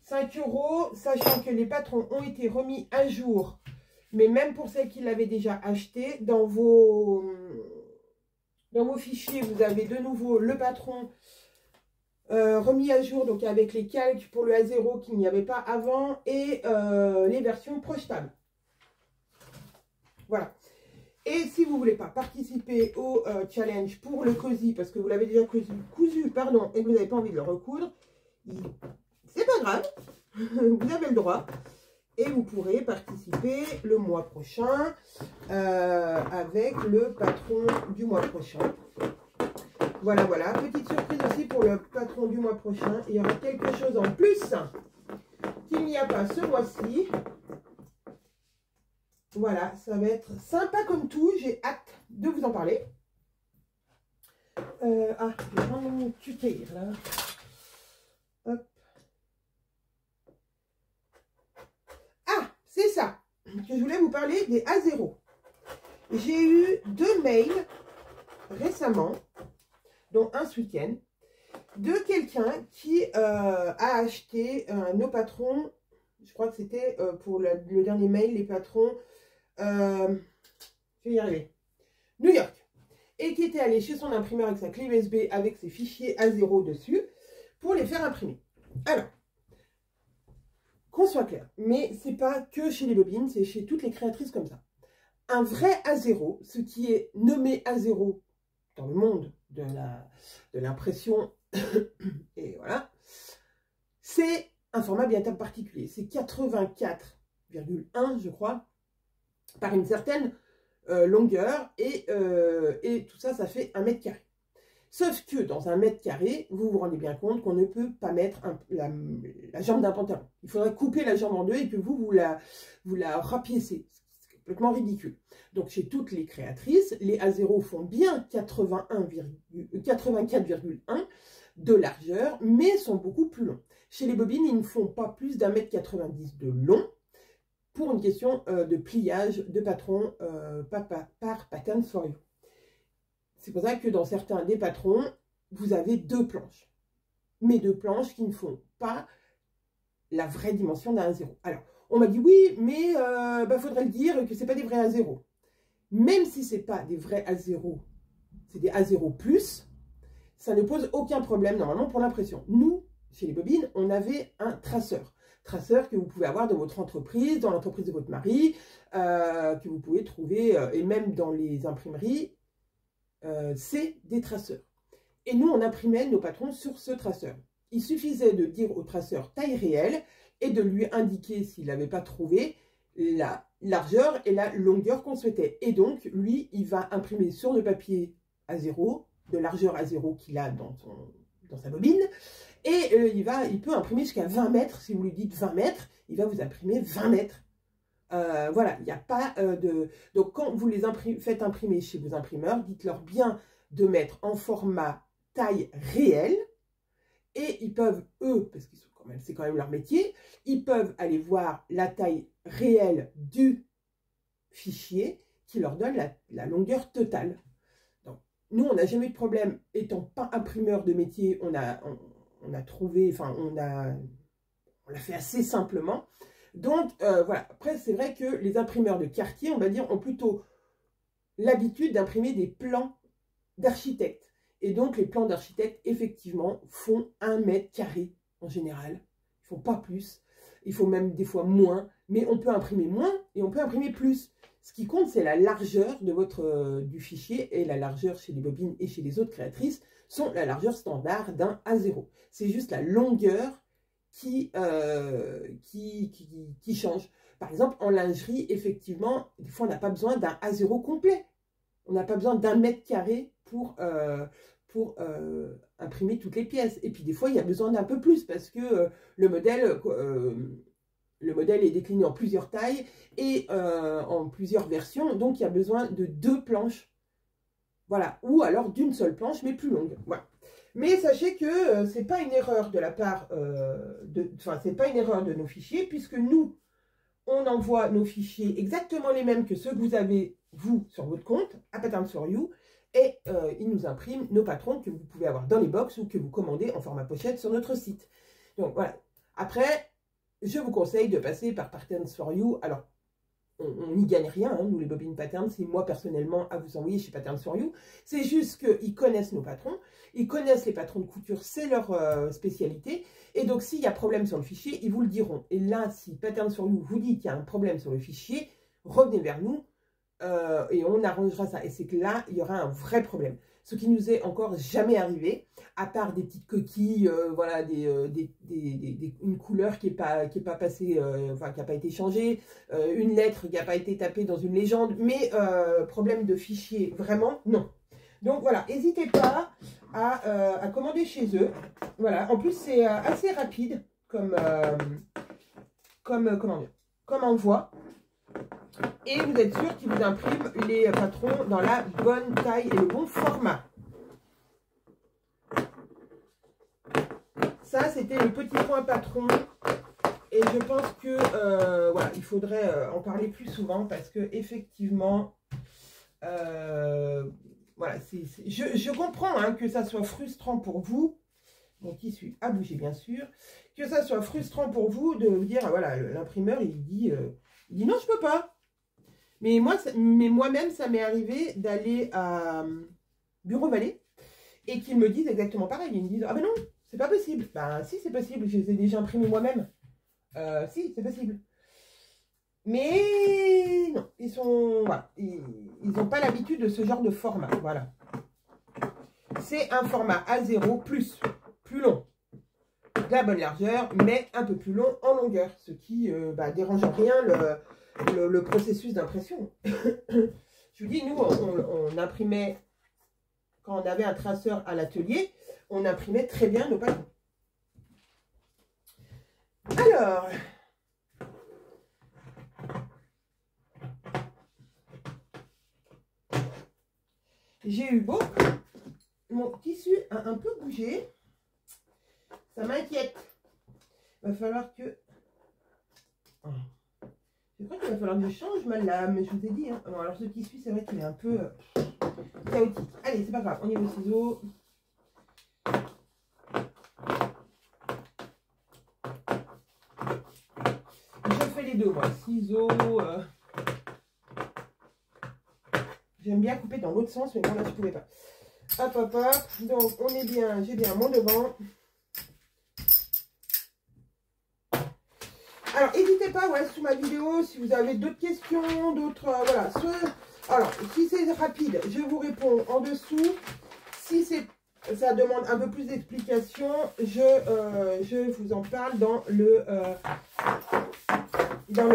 5 €, sachant que les patrons ont été remis à jour. Mais même pour celles qui l'avaient déjà acheté, dans vos fichiers, vous avez de nouveau le patron remis à jour, donc avec les calques pour le A0 qu'il n'y avait pas avant, et les versions projetables. Voilà. Et si vous ne voulez pas participer au challenge pour le COSI, parce que vous l'avez déjà cousu, pardon, et que vous n'avez pas envie de le recoudre, c'est pas grave, vous avez le droit. Et vous pourrez participer le mois prochain avec le patron du mois prochain. Voilà, voilà. Petite surprise aussi pour le patron du mois prochain. Il y aura quelque chose en plus qu'il n'y a pas ce mois-ci. Voilà, ça va être sympa comme tout. J'ai hâte de vous en parler. Je vais prendre mon cutter là. Hop. Ah, c'est ça que je voulais vous parler des A0. J'ai eu 2 mails récemment, dont un ce week-end, de quelqu'un qui a acheté nos patrons. Je crois que c'était pour le dernier mail, les patrons je vais y arriver, New York, et qui était allé chez son imprimeur avec sa clé USB avec ses fichiers A0 dessus pour les faire imprimer. Alors, qu'on soit clair, mais c'est pas que chez les bobines, c'est chez toutes les créatrices comme ça. Un vrai A0, ce qui est nommé A0 dans le monde de l'impression, et voilà, c'est un format bien particulier. C'est 84,1, je crois, par une certaine longueur, et tout ça, ça fait 1 mètre carré. Sauf que dans 1 mètre carré, vous vous rendez bien compte qu'on ne peut pas mettre la jambe d'un pantalon. Il faudrait couper la jambe en deux et que vous la rapiécez. C'est complètement ridicule. Donc chez toutes les créatrices, les A0 font bien 84,1 de largeur, mais sont beaucoup plus longs. Chez les bobines, ils ne font pas plus d'1 mètre 90 de long, pour une question de pliage de patron par Patterns for You. C'est pour ça que dans certains des patrons, vous avez 2 planches. Mais 2 planches qui ne font pas la vraie dimension d'un A0. Alors, on m'a dit oui, mais faudrait le dire que ce n'est pas des vrais A0. Même si ce n'est pas des vrais A0, c'est des A0+, ça ne pose aucun problème normalement pour l'impression. Nous, chez les bobines, on avait un traceur. Traceur que vous pouvez avoir dans votre entreprise, dans l'entreprise de votre mari, que vous pouvez trouver, et même dans les imprimeries, c'est des traceurs. Et nous, on imprimait nos patrons sur ce traceur. Il suffisait de dire au traceur taille réelle et de lui indiquer, s'il n'avait pas trouvé, la largeur et la longueur qu'on souhaitait. Et donc, lui, il va imprimer sur le papier A0, de largeur A0 qu'il a dans sa bobine, et il peut imprimer jusqu'à 20 mètres. Si vous lui dites 20 mètres, il va vous imprimer 20 mètres. Voilà, il n'y a pas de... Donc, quand vous les faites imprimer chez vos imprimeurs, dites-leur bien de mettre en format taille réelle. Et ils peuvent, eux, parce que c'est quand même leur métier, ils peuvent aller voir la taille réelle du fichier qui leur donne la longueur totale. Donc, nous, on n'a jamais eu de problème. Étant pas imprimeur de métier, on a trouvé, enfin, on l'a fait assez simplement. Donc, voilà. Après, c'est vrai que les imprimeurs de quartier, on va dire, ont plutôt l'habitude d'imprimer des plans d'architectes. Et donc, les plans d'architecte, effectivement, font 1 mètre carré en général. Ils ne font pas plus. Il faut même des fois moins. Mais on peut imprimer moins et on peut imprimer plus. Ce qui compte, c'est la largeur de du fichier. Et la largeur chez les bobines et chez les autres créatrices sont la largeur standard d'un A0. C'est juste la longueur qui change. Par exemple, en lingerie, effectivement, des fois, on n'a pas besoin d'un A0 complet. On n'a pas besoin d'1 mètre carré pour imprimer toutes les pièces. Et puis des fois, il y a besoin d'un peu plus parce que le modèle est décliné en plusieurs tailles et en plusieurs versions. Donc, il y a besoin de 2 planches. Voilà. Ou alors d'une seule planche, mais plus longue. Voilà. Mais sachez que c'est pas une erreur de la part c'est pas une erreur de nos fichiers, puisque nous, on envoie nos fichiers exactement les mêmes que ceux que vous avez, vous, sur votre compte, à Patterns for You, et ils nous impriment nos patrons que vous pouvez avoir dans les box ou que vous commandez en format pochette sur notre site. Donc voilà. Après, je vous conseille de passer par Patterns for You. Alors, on n'y gagne rien, hein, nous les bobines Patterns, c'est moi personnellement à vous envoyer chez Patterns for You. C'est juste qu'ils connaissent nos patrons, ils connaissent les patrons de couture, c'est leur spécialité. Et donc, s'il y a problème sur le fichier, ils vous le diront. Et là, si Patterns for You vous dit qu'il y a un problème sur le fichier, revenez vers nous et on arrangera ça. Et c'est que là, il y aura un vrai problème. Ce qui nous est encore jamais arrivé, à part des petites coquilles, voilà, une couleur qui n'est pas passée, enfin, qui n'a pas été changée, une lettre qui n'a pas été tapée dans une légende, mais problème de fichier, vraiment, non. Donc voilà, n'hésitez pas à commander chez eux. Voilà, en plus c'est assez rapide comme envoi. Et vous êtes sûr qu'ils vous impriment les patrons dans la bonne taille et le bon format. Ça, c'était le petit point patron. Et je pense que voilà, il faudrait en parler plus souvent parce que effectivement, voilà, je comprends hein, que ça soit frustrant pour vous. Mon tissu a bougé bien sûr. Que ça soit frustrant pour vous de vous dire, voilà, l'imprimeur il dit non, je peux pas. Mais moi-même, ça m'est arrivé d'aller à Bureau Vallée et qu'ils me disent exactement pareil. Ils me disent, ah ben non, c'est pas possible. Ben si, c'est possible, je les ai déjà imprimés moi-même. Si, c'est possible. Mais non, ils sont, voilà, ils n'ont pas l'habitude de ce genre de format. Voilà. C'est un format A0 plus long, de la bonne largeur, mais un peu plus long en longueur, ce qui dérange en rien le processus d'impression. Je vous dis, nous, on imprimait, quand on avait un traceur à l'atelier, on imprimait très bien nos patrons. Alors, j'ai eu beau, mon tissu a un peu bougé, ça m'inquiète. Il va falloir que... Je crois qu'il va falloir que je change ma lame, je vous ai dit. Hein. Alors ce tissu, c'est vrai qu'il est un peu chaotique. Allez, c'est pas grave, on y va au ciseau. Je fais les deux, moi. Ciseaux. J'aime bien couper dans l'autre sens, mais bon, là, je ne pouvais pas. Hop, hop, hop. Donc, on est bien, j'ai bien mon devant. Alors, n'hésitez pas, ouais, sous ma vidéo, si vous avez d'autres questions, d'autres... voilà. Alors, si c'est rapide, je vous réponds en dessous. Si ça demande un peu plus d'explications, je vous en parle dans le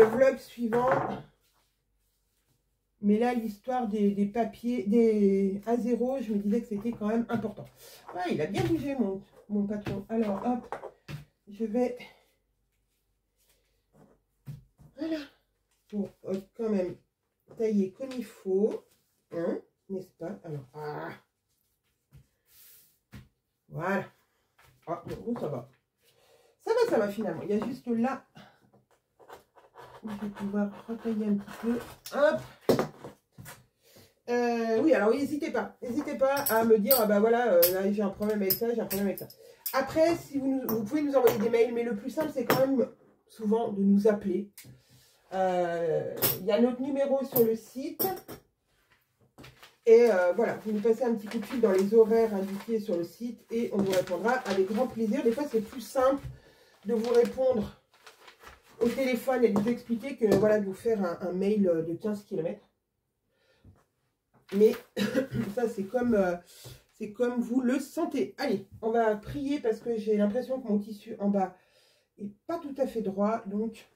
vlog suivant. Mais là, l'histoire des papiers, des A0, je me disais que c'était quand même important. Ouais, il a bien bougé, mon patron. Alors, hop, je vais... Voilà. Pour quand même tailler comme il faut. Hein, n'est-ce pas? Alors, voilà. Ah, bon, ça va. Ça va finalement. Il y a juste là où je vais pouvoir retailler un petit peu. Hop. Oui, alors n'hésitez pas à me dire, ah bah voilà, là j'ai un problème avec ça, j'ai un problème avec ça. Après, si vous pouvez nous envoyer des mails, mais le plus simple, c'est quand même souvent de nous appeler. Il y a notre numéro sur le site. Et voilà, vous nous passez un petit coup de fil dans les horaires indiqués sur le site et on vous répondra avec grand plaisir. Des fois, c'est plus simple de vous répondre au téléphone et de vous expliquer que voilà, de vous faire un mail de 15 km. Mais ça, c'est comme vous le sentez. Allez, on va prier parce que j'ai l'impression que mon tissu en bas n'est pas tout à fait droit. Donc,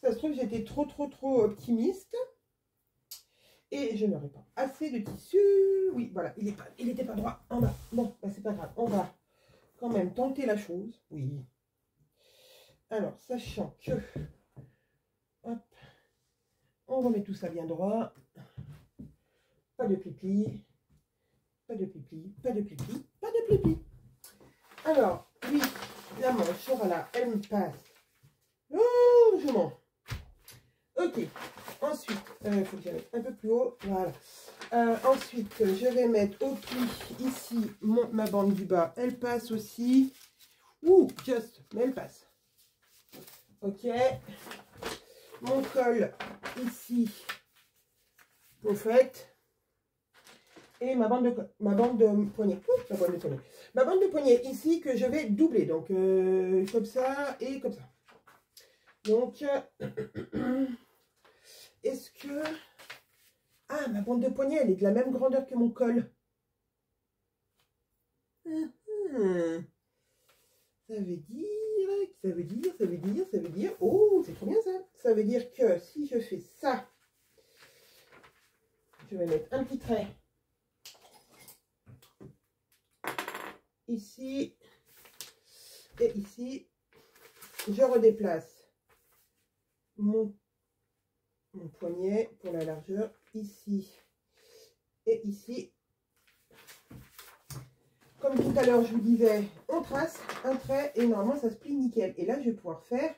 ça se trouve, j'étais trop optimiste. Et je n'aurai pas assez de tissu. Oui, voilà, il n'était pas droit en bas. Bon, bah, c'est pas grave. On va quand même tenter la chose. Oui. Alors, sachant que... Hop. On remet tout ça bien droit. Pas de pli-pli. Pas de pli-pli. Pas de pli-pli. Pas de pli-pli. Alors, oui, la manche sera là. Elle me passe largement. Ok. Ensuite, il faut que je mette un peu plus haut. Voilà. Ensuite, je vais mettre au pli ici ma bande du bas. Elle passe aussi. Ouh, juste, mais elle passe. Ok. Mon col ici, au fait. Et ma bande de poignet. Ouh, ma bande de poignet ici que je vais doubler. Donc, comme ça et comme ça. Donc, est-ce que... Ah, ma bande de poignet, elle est de la même grandeur que mon col. Ça veut dire... Oh, c'est trop bien ça. Ça veut dire que si je fais ça, je vais mettre un petit trait ici et ici. Je redéplace mon poignet pour la largeur ici et ici. Comme tout à l'heure je vous disais, on trace un trait et normalement ça se plie nickel. Et là je vais pouvoir faire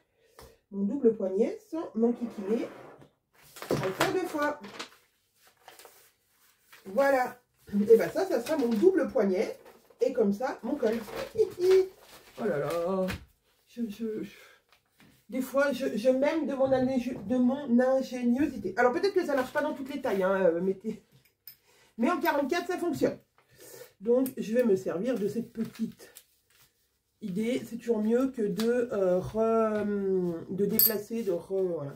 mon double poignet sans m'enquiquiner à le faire 2 fois. Voilà. Et bien ça sera mon double poignet et comme ça mon col. Oh là là, Des fois, je m'aime de mon ingéniosité. Alors, peut-être que ça ne marche pas dans toutes les tailles, hein, mais en 44, ça fonctionne. Donc, je vais me servir de cette petite idée. C'est toujours mieux que de déplacer, voilà.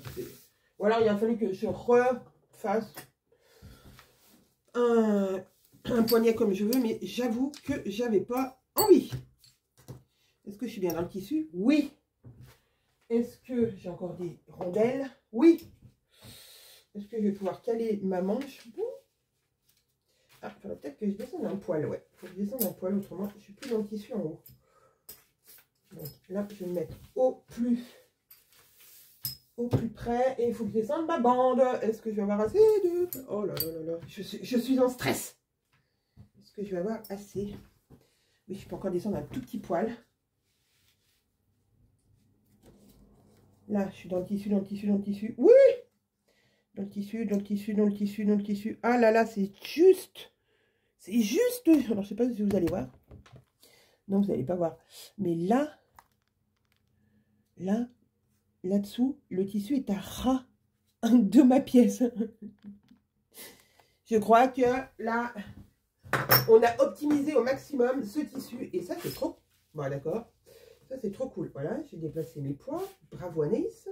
Voilà, il a fallu que je refasse un poignet comme je veux, mais j'avoue que j'avais pas envie. Est-ce que je suis bien dans le tissu? Oui. Est-ce que j'ai encore des rondelles? Oui. Est-ce que je vais pouvoir caler ma manche? Ah, il faudrait peut-être que je descende un poil, ouais. Il faut que je descende un poil, autrement, je suis plus dans le tissu en haut. Donc là, je vais me mettre au plus près et il faut que je descende ma bande. Est-ce que je vais avoir assez de... Oh là là là là, je suis en stress. Est-ce que je vais avoir assez? Oui, je peux encore descendre un tout petit poil. Là, je suis dans le tissu, dans le tissu, dans le tissu. Oui! Dans le tissu, dans le tissu, dans le tissu, dans le tissu. Ah là là, c'est juste. C'est juste. Alors, je sais pas si vous allez voir. Non, vous n'allez pas voir. Mais là, là-dessous, le tissu est à ras de ma pièce. Je crois que là, on a optimisé au maximum ce tissu. Et ça, c'est trop... Bon, d'accord. Ça, c'est trop cool. Voilà, j'ai déplacé mes poids. Bravo, Anaïs.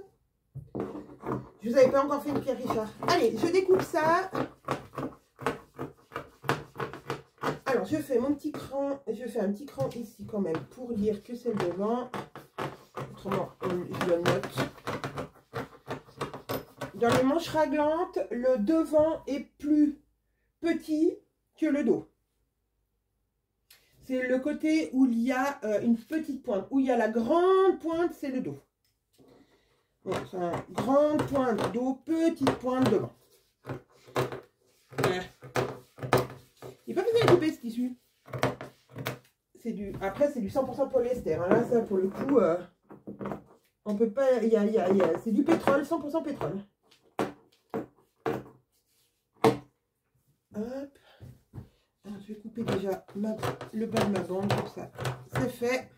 Je vous avais pas encore fait une Pierre Richard. Allez, je découpe ça. Alors, je fais mon petit cran. Je fais un petit cran ici quand même pour dire que c'est le devant. Autrement, je le note. Dans les manches raglantes, le devant est plus petit que le dos. C'est le côté où il y a une petite pointe. Où il y a la grande pointe, c'est le dos. Voilà, c'est une grande pointe dos, petite pointe devant. Voilà. Il n'est pas facile à couper ce tissu. Après, c'est du 100% polyester. Hein. Là, ça, pour le coup, on peut pas... c'est du pétrole, 100% pétrole. Hop. Alors, je vais couper déjà le bas de ma bande, comme ça. C'est fait.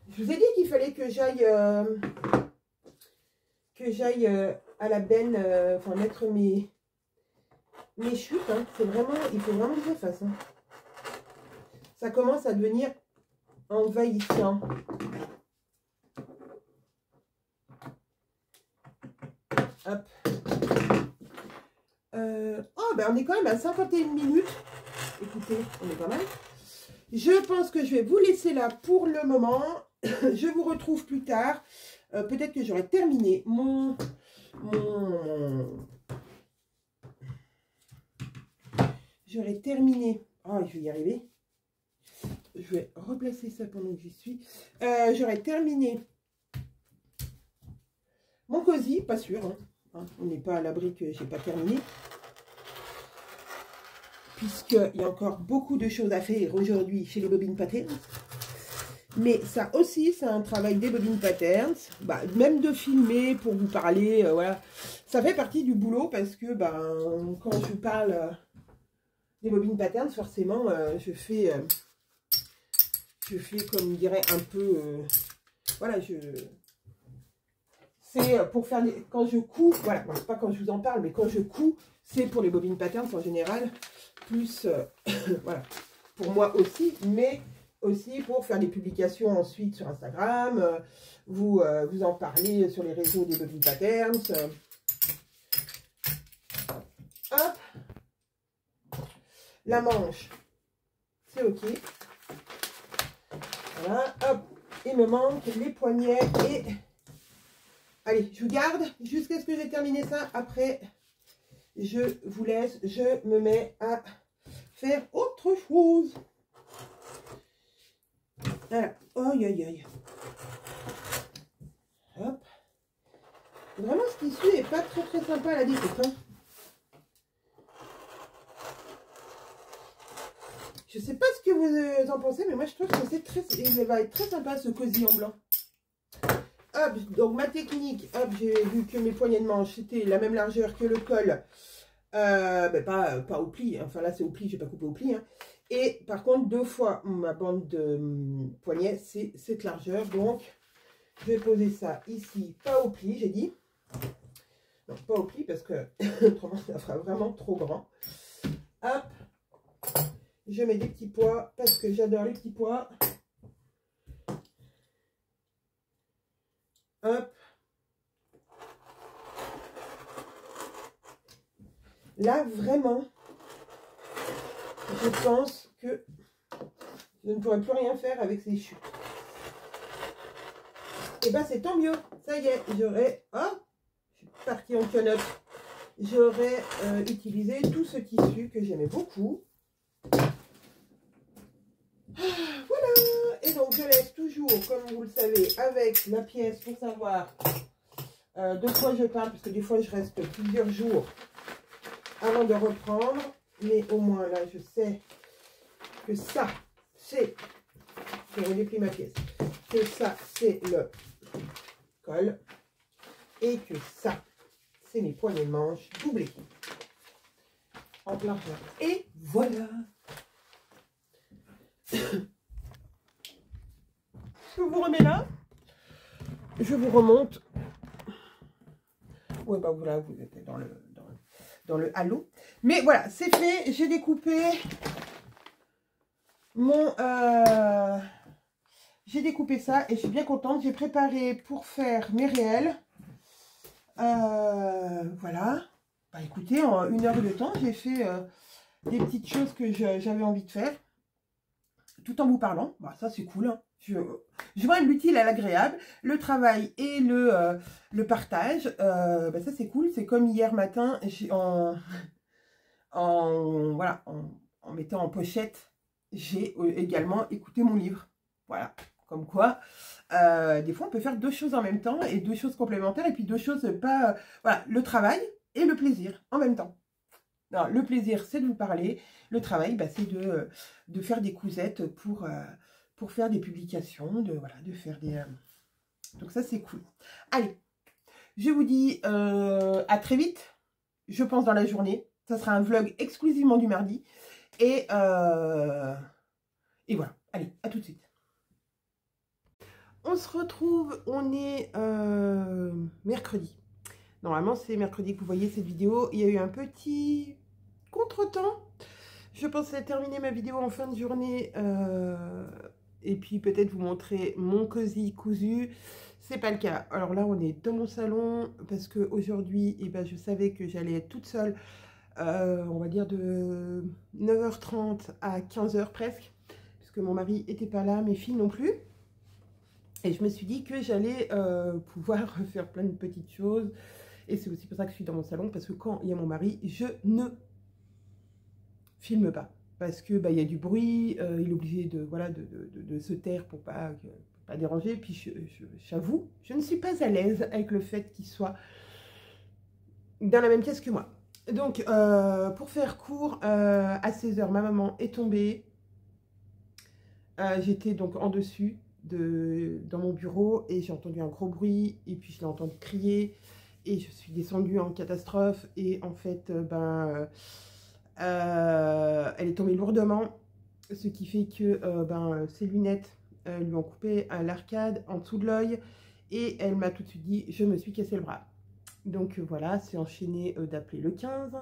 Je vous ai dit qu'il fallait que j'aille à la benne, enfin mettre mes chutes. Hein. C'est vraiment, il faut vraiment que je le fasse. Hein. Ça commence à devenir envahissant. Hop. Oh, ben on est quand même à 51 minutes. Écoutez, on est pas mal. Je pense que je vais vous laisser là pour le moment. Je vous retrouve plus tard. Peut-être que j'aurai terminé J'aurai terminé. Oh, je vais y arriver. Je vais replacer ça pendant que j'y suis. J'aurai terminé mon cosy, pas sûr. Hein. On n'est pas à l'abri que j'ai pas terminé. Puisqu'il y a encore beaucoup de choses à faire aujourd'hui chez les Bobbin Patterns. Mais ça aussi, c'est un travail des Bobbin Patterns. Bah, même de filmer pour vous parler, voilà. Ça fait partie du boulot parce que quand je parle des Bobbin Patterns, forcément, je fais comme dirait un peu... voilà, c'est pour faire... Quand je couds, voilà, bon, c'est pas quand je vous en parle, mais quand je couds, c'est pour les Bobbin Patterns en général. Plus, voilà, pour moi aussi, mais aussi pour faire des publications ensuite sur Instagram, vous en parlez sur les réseaux des Bobbin Patterns. Hop, la manche, c'est ok. Voilà, hop, il me manque les poignets et... Allez, je vous garde jusqu'à ce que j'ai terminé ça. Après... je vous laisse, je me mets à faire autre chose. Voilà. Aïe, aïe, aïe. Hop. Vraiment, ce tissu est pas très très sympa à la découpe. Hein. Je sais pas ce que vous en pensez, mais moi je trouve que c'est très... il va être très sympa ce cosy en blanc. Hop, donc ma technique, hop, j'ai vu que mes poignets de manche c'était la même largeur que le col. Pas au pli, enfin là c'est au pli, je vais pas couper au pli. Hein. Et par contre, 2 fois ma bande de poignet, c'est cette largeur. Donc, Je vais poser ça ici, pas au pli, j'ai dit. Non, pas au pli parce que autrement ça fera vraiment trop grand. Hop. Je mets des petits pois parce que j'adore les petits pois. Hop. Là, vraiment, je pense que je ne pourrai plus rien faire avec ces chutes. Et bien, c'est tant mieux. Ça y est, j'aurais... Oh, je suis partie en queue. J'aurais utilisé tout ce tissu que j'aimais beaucoup. Voilà. Et donc, je laisse toujours, comme vous le savez, avec la pièce pour savoir de quoi je parle. Parce que des fois, je reste plusieurs jours avant de reprendre. Mais au moins, là, je sais que ça, c'est... Je vais déplier ma pièce. Que ça, c'est le col. Et que ça, c'est mes poignets de manche doublés. En plein plein. Et voilà. Je vous remets là. Je vous remonte. Ouais, bah voilà, vous êtes dans le halo. Mais voilà, c'est fait. J'ai découpé mon... j'ai découpé ça et je suis bien contente. J'ai préparé pour faire mes réels. Voilà. Bah écoutez, en 1 heure de temps, j'ai fait des petites choses que j'avais envie de faire. Tout en vous parlant. Bah ça c'est cool. Hein. Je vois l'utile à l'agréable. Le travail et le partage. Bah, ça c'est cool. C'est comme hier matin, voilà, en mettant en pochette, j'ai également écouté mon livre. Voilà. Comme quoi, des fois, on peut faire 2 choses en même temps et 2 choses complémentaires et puis 2 choses pas... voilà, le travail et le plaisir en même temps. Alors, le plaisir, c'est de vous parler. Le travail, bah, c'est de faire des cousettes pour faire des publications, voilà, de faire des... Donc ça, c'est cool. Allez, je vous dis à très vite. Je pense dans la journée. Ça sera un vlog exclusivement du mardi. Et voilà. Allez, à tout de suite. On se retrouve, on est mercredi. Normalement, c'est mercredi que vous voyez cette vidéo. Il y a eu un petit contretemps. Je pensais terminer ma vidéo en fin de journée et puis peut-être vous montrer mon cosy cousu. C'est pas le cas. Alors là, on est dans mon salon parce qu'aujourd'hui, eh ben, je savais que j'allais être toute seule, on va dire de 9h30 à 15h presque, puisque mon mari n'était pas là, mes filles non plus. Et je me suis dit que j'allais pouvoir faire plein de petites choses. Et c'est aussi pour ça que je suis dans mon salon, parce que quand il y a mon mari, je ne filme pas. Parce que bah, y a du bruit, il est obligé de se taire pour pas déranger. Puis j'avoue, je ne suis pas à l'aise avec le fait qu'il soit dans la même pièce que moi. Donc, pour faire court, à 16h, ma maman est tombée. J'étais donc en dessus dans mon bureau et j'ai entendu un gros bruit et puis je l'ai entendu crier et je suis descendue en catastrophe et en fait elle est tombée lourdement, ce qui fait que ses lunettes lui ont coupé l'arcade en dessous de l'œil et elle m'a tout de suite dit je me suis cassé le bras. Donc voilà, c'est enchaîné d'appeler le 15,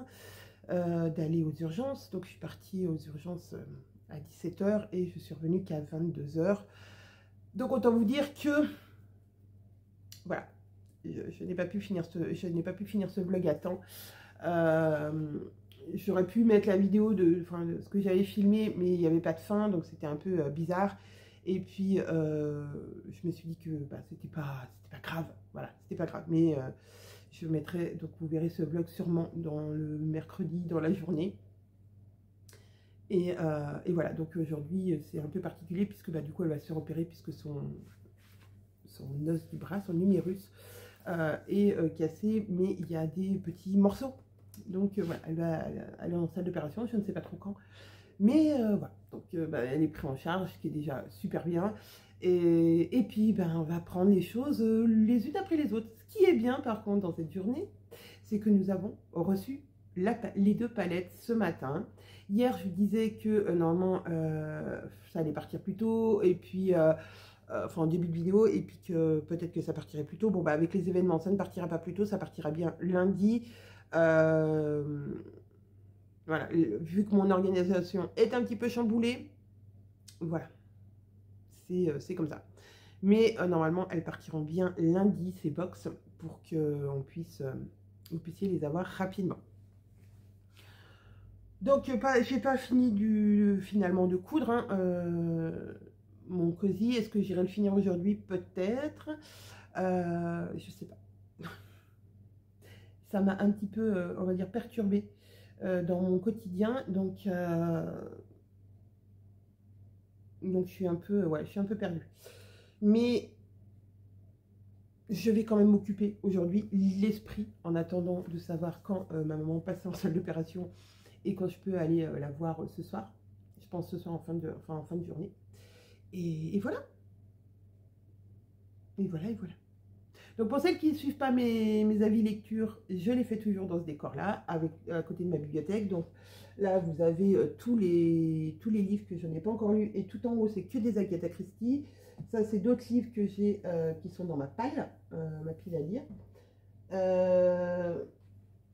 d'aller aux urgences. Donc je suis partie aux urgences à 17h et je suis revenue qu'à 22h. Donc autant vous dire que voilà, je n'ai pas pu finir ce vlog à temps. J'aurais pu mettre la vidéo de ce que j'avais filmé, mais il n'y avait pas de fin, donc c'était un peu bizarre. Et puis je me suis dit que c'était pas grave, voilà, c'était pas grave. Mais je mettrai, donc vous verrez ce vlog sûrement dans le mercredi, dans la journée. Et voilà, donc aujourd'hui c'est un peu particulier puisque du coup elle va se faire opérer puisque son os du bras, son humérus est cassé, mais il y a des petits morceaux. Donc voilà, elle va aller en salle d'opération, je ne sais pas trop quand. Mais voilà, donc elle est prise en charge, ce qui est déjà super bien. Et puis on va prendre les choses les unes après les autres. Ce qui est bien par contre dans cette journée, c'est que nous avons reçu les 2 palettes ce matin. Hier, je vous disais que normalement, ça allait partir plus tôt. Et puis, enfin en début de vidéo, et puis que peut-être que ça partirait plus tôt. Bon, bah avec les événements, ça ne partira pas plus tôt, ça partira bien lundi. Voilà, vu que mon organisation est un petit peu chamboulée, voilà, c'est comme ça. Mais normalement, elles partiront bien lundi, ces box, pour que vous puissiez les avoir rapidement. Donc, j'ai pas fini finalement de coudre, hein, mon cosy. Est-ce que j'irai le finir aujourd'hui? Peut-être. Je sais pas. Ça m'a un petit peu, on va dire, perturbée dans mon quotidien. Donc je suis un peu, ouais, je suis un peu perdue. Mais je vais quand même m'occuper aujourd'hui l'esprit en attendant de savoir quand ma maman passe en salle d'opération et quand je peux aller la voir ce soir. Je pense ce soir en fin de journée. Et voilà. Et voilà, et voilà. Donc pour celles qui ne suivent pas mes avis lecture, je les fais toujours dans ce décor-là, à côté de ma bibliothèque. Donc là, vous avez tous les livres que je n'ai pas encore lus. Et tout en haut, c'est que des Agatha Christie. Ça, c'est d'autres livres que j'ai qui sont dans ma pile à lire.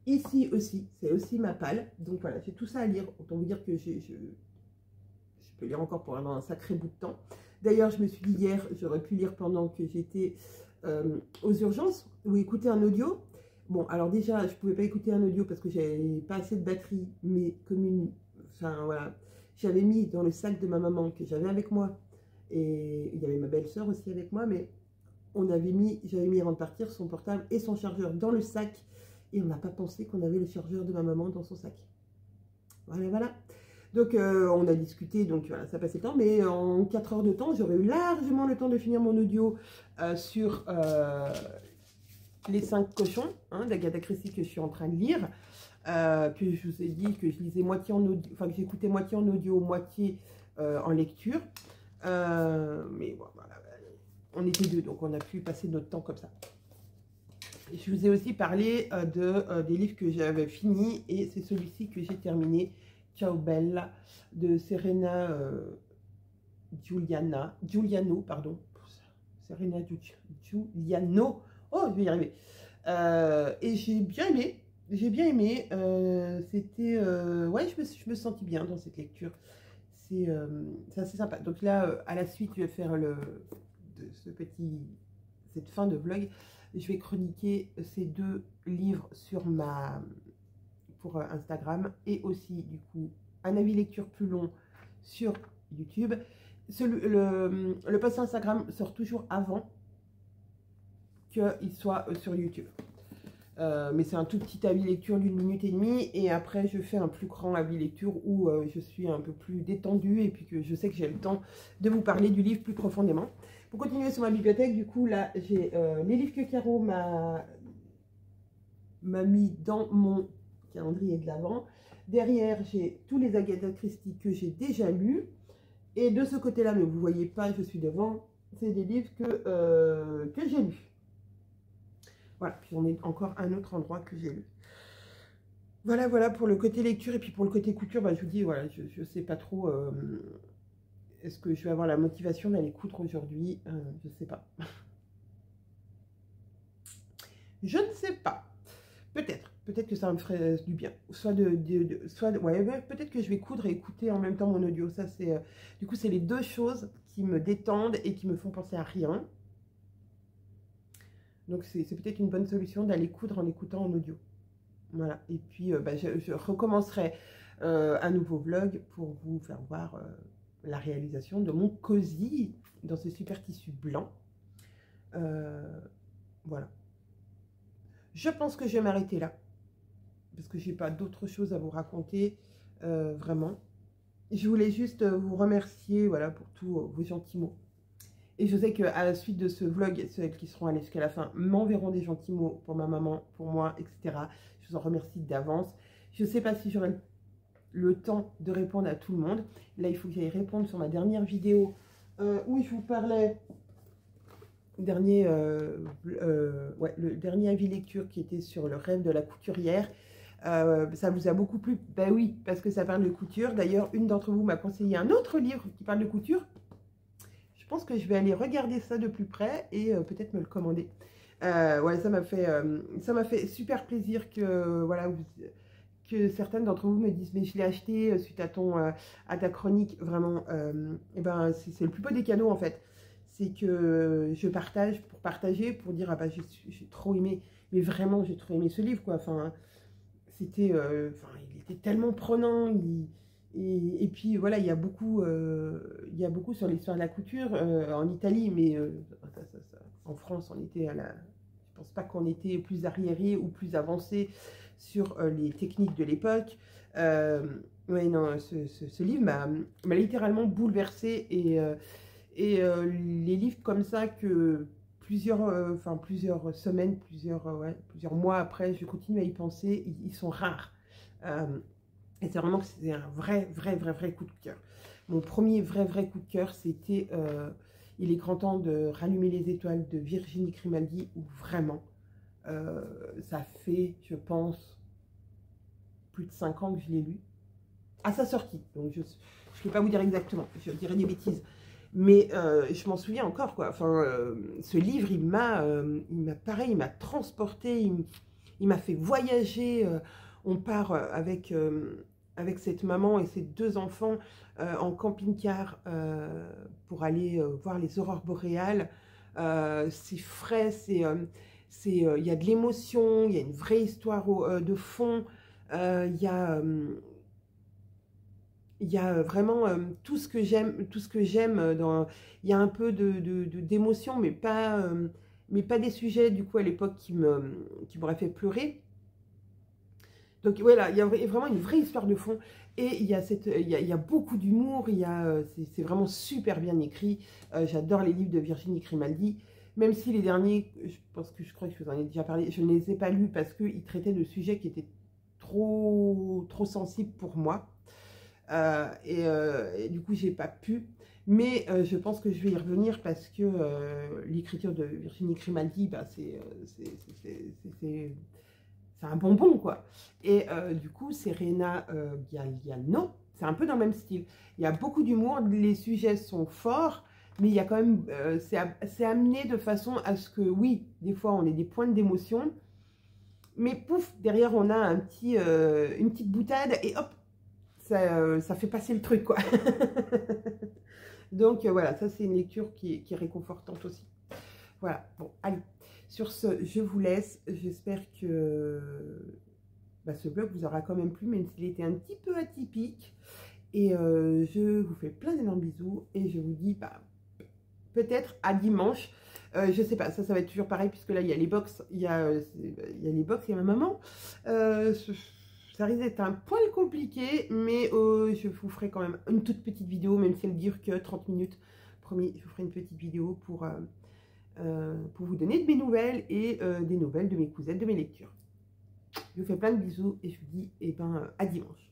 Ici aussi, c'est aussi ma pile. Donc voilà, j'ai tout ça à lire. Autant vous dire que je peux lire encore pendant un sacré bout de temps. D'ailleurs, je me suis dit hier, j'aurais pu lire pendant que j'étais aux urgences ou écouter un audio. Bon, alors déjà, je pouvais pas écouter un audio parce que j'avais pas assez de batterie, mais enfin voilà, j'avais mis dans le sac de ma maman que j'avais avec moi, et il y avait ma belle-sœur aussi avec moi, mais j'avais mis avant de partir son portable et son chargeur dans le sac, et on n'a pas pensé qu'on avait le chargeur de ma maman dans son sac. Voilà, voilà. Donc on a discuté, donc voilà, ça passait le temps, mais en 4 heures de temps, j'aurais eu largement le temps de finir mon audio sur les 5 cochons, hein, d'Agatha Christie, que je suis en train de lire, que je vous ai dit que je lisais moitié en audio, enfin que j'écoutais moitié en audio, moitié en lecture. Mais bon, voilà, on était deux, donc on a pu passer notre temps comme ça. Et je vous ai aussi parlé des livres que j'avais finis, et c'est celui-ci que j'ai terminé, Ciao Bella, de Serena Giuliano, pardon. Serena Giuliano. Oh, je vais y arriver. Et j'ai bien aimé. C'était, ouais, je me sentis bien dans cette lecture. C'est assez sympa. Donc là, à la suite, je vais faire cette fin de vlog. Je vais chroniquer ces 2 livres pour Instagram, et aussi du coup un avis lecture plus long sur YouTube. Le post Instagram sort toujours avant qu'il soit sur YouTube. Mais c'est un tout petit avis lecture d'1 minute et demie, et après je fais un plus grand avis lecture où je suis un peu plus détendue, et puis que je sais que j'ai le temps de vous parler du livre plus profondément. Pour continuer sur ma bibliothèque, du coup là j'ai les livres que Caro m'a mis dans mon calendrier de l'Avent. Derrière, j'ai tous les Agatha Christie que j'ai déjà lus. Et de ce côté-là, mais vous ne voyez pas, je suis devant, c'est des livres que j'ai lus. Voilà, puis on est encore un autre endroit que j'ai lu. Voilà, voilà pour le côté lecture. Et puis pour le côté couture, bah, je vous dis, voilà, je ne sais pas trop. Est-ce que je vais avoir la motivation d'aller coudre aujourd'hui? Je ne sais pas. Je ne sais pas. Peut-être que ça me ferait du bien. Ouais, peut-être que je vais coudre et écouter en même temps mon audio. Ça, c'est du coup, c'est les 2 choses qui me détendent et qui me font penser à rien. Donc, c'est peut-être une bonne solution d'aller coudre en écoutant en audio. Voilà. Et puis, bah, je recommencerai un nouveau vlog pour vous faire voir la réalisation de mon cosy dans ce super tissu blanc. Voilà. Je pense que je vais m'arrêter là, parce que j'ai pas d'autre chose à vous raconter, vraiment. Je voulais juste vous remercier, voilà, pour tous vos gentils mots. Et je sais qu'à la suite de ce vlog, celles qui seront allées jusqu'à la fin m'enverront des gentils mots pour ma maman, pour moi, etc. Je vous en remercie d'avance. Je ne sais pas si j'aurai le temps de répondre à tout le monde. Là, il faut que j'aille répondre sur ma dernière vidéo où je vous parlais... le dernier avis lecture qui était sur le rêve de la couturière. Ça vous a beaucoup plu? Ben oui, parce que ça parle de couture. D'ailleurs, une d'entre vous m'a conseillé un autre livre qui parle de couture. Je pense que je vais aller regarder ça de plus près et peut-être me le commander. Ouais, ça m'a fait super plaisir que, voilà, que certaines d'entre vous me disent, mais je l'ai acheté suite à ta chronique, vraiment, et ben, c'est le plus beau des cadeaux, en fait. C'est que je partage pour partager, pour dire, ah bah, j'ai trop aimé, mais vraiment, j'ai trop aimé ce livre, quoi. Enfin, c'était, il était tellement prenant, et puis, voilà, il y a beaucoup sur l'histoire de la couture, en Italie, mais en France, on était je pense pas qu'on était plus arriéré ou plus avancé sur les techniques de l'époque. Ouais, non, ce livre m'a littéralement bouleversée, et les livres comme ça que plusieurs semaines, plusieurs mois après, je continue à y penser, ils sont rares. Et c'est vraiment que c'est un vrai coup de cœur. Mon premier vrai coup de cœur, c'était Il est grand temps de rallumer les étoiles de Virginie Grimaldi, où vraiment, ça fait, je pense, plus de 5 ans que je l'ai lu. À sa sortie, donc je ne peux pas vous dire exactement, je dirais des bêtises. Mais je m'en souviens encore, quoi. Enfin, ce livre, il m'a transporté, il m'a fait voyager. On part avec cette maman et ses 2 enfants en camping-car pour aller voir les aurores boréales. C'est frais, il y a de l'émotion, il y a une vraie histoire de fond, il y a... Il y a vraiment tout ce que j'aime il y a un peu d'émotion, mais pas des sujets, du coup, à l'époque, qui m'auraient fait pleurer. Donc, voilà, il y a vraiment une vraie histoire de fond. Et il y a beaucoup d'humour, c'est vraiment super bien écrit. J'adore les livres de Virginie Grimaldi, même si les derniers, je crois que je vous en ai déjà parlé, je ne les ai pas lus parce qu'ils traitaient de sujets qui étaient trop sensibles pour moi. Et du coup, j'ai pas pu. Mais je pense que je vais y revenir parce que l'écriture de Virginie Grimaldi, bah, c'est un bonbon, quoi. Et du coup, Serena Galliano, c'est un peu dans le même style. Il y a beaucoup d'humour, les sujets sont forts, mais il y a quand même, c'est amené de façon à ce que, oui, des fois, on ait des points d'émotion, mais pouf, derrière, on a une petite boutade, et hop, ça fait passer le truc, quoi. Donc voilà, ça c'est une lecture qui est réconfortante aussi. Voilà, bon, allez. Sur ce, je vous laisse. J'espère que ce blog vous aura quand même plu, même s'il était un petit peu atypique. Et je vous fais plein d'énormes bisous. Et je vous dis peut-être à dimanche. Je sais pas, ça va être toujours pareil, puisque là, il y a les box. Il y a les box et ma maman. Ça risque d'être un poil compliqué, mais je vous ferai quand même une toute petite vidéo, même si elle dure que 30 minutes. Promis, je vous ferai une petite vidéo pour vous donner de mes nouvelles et des nouvelles de mes cousettes, de mes lectures. Je vous fais plein de bisous et je vous dis à dimanche.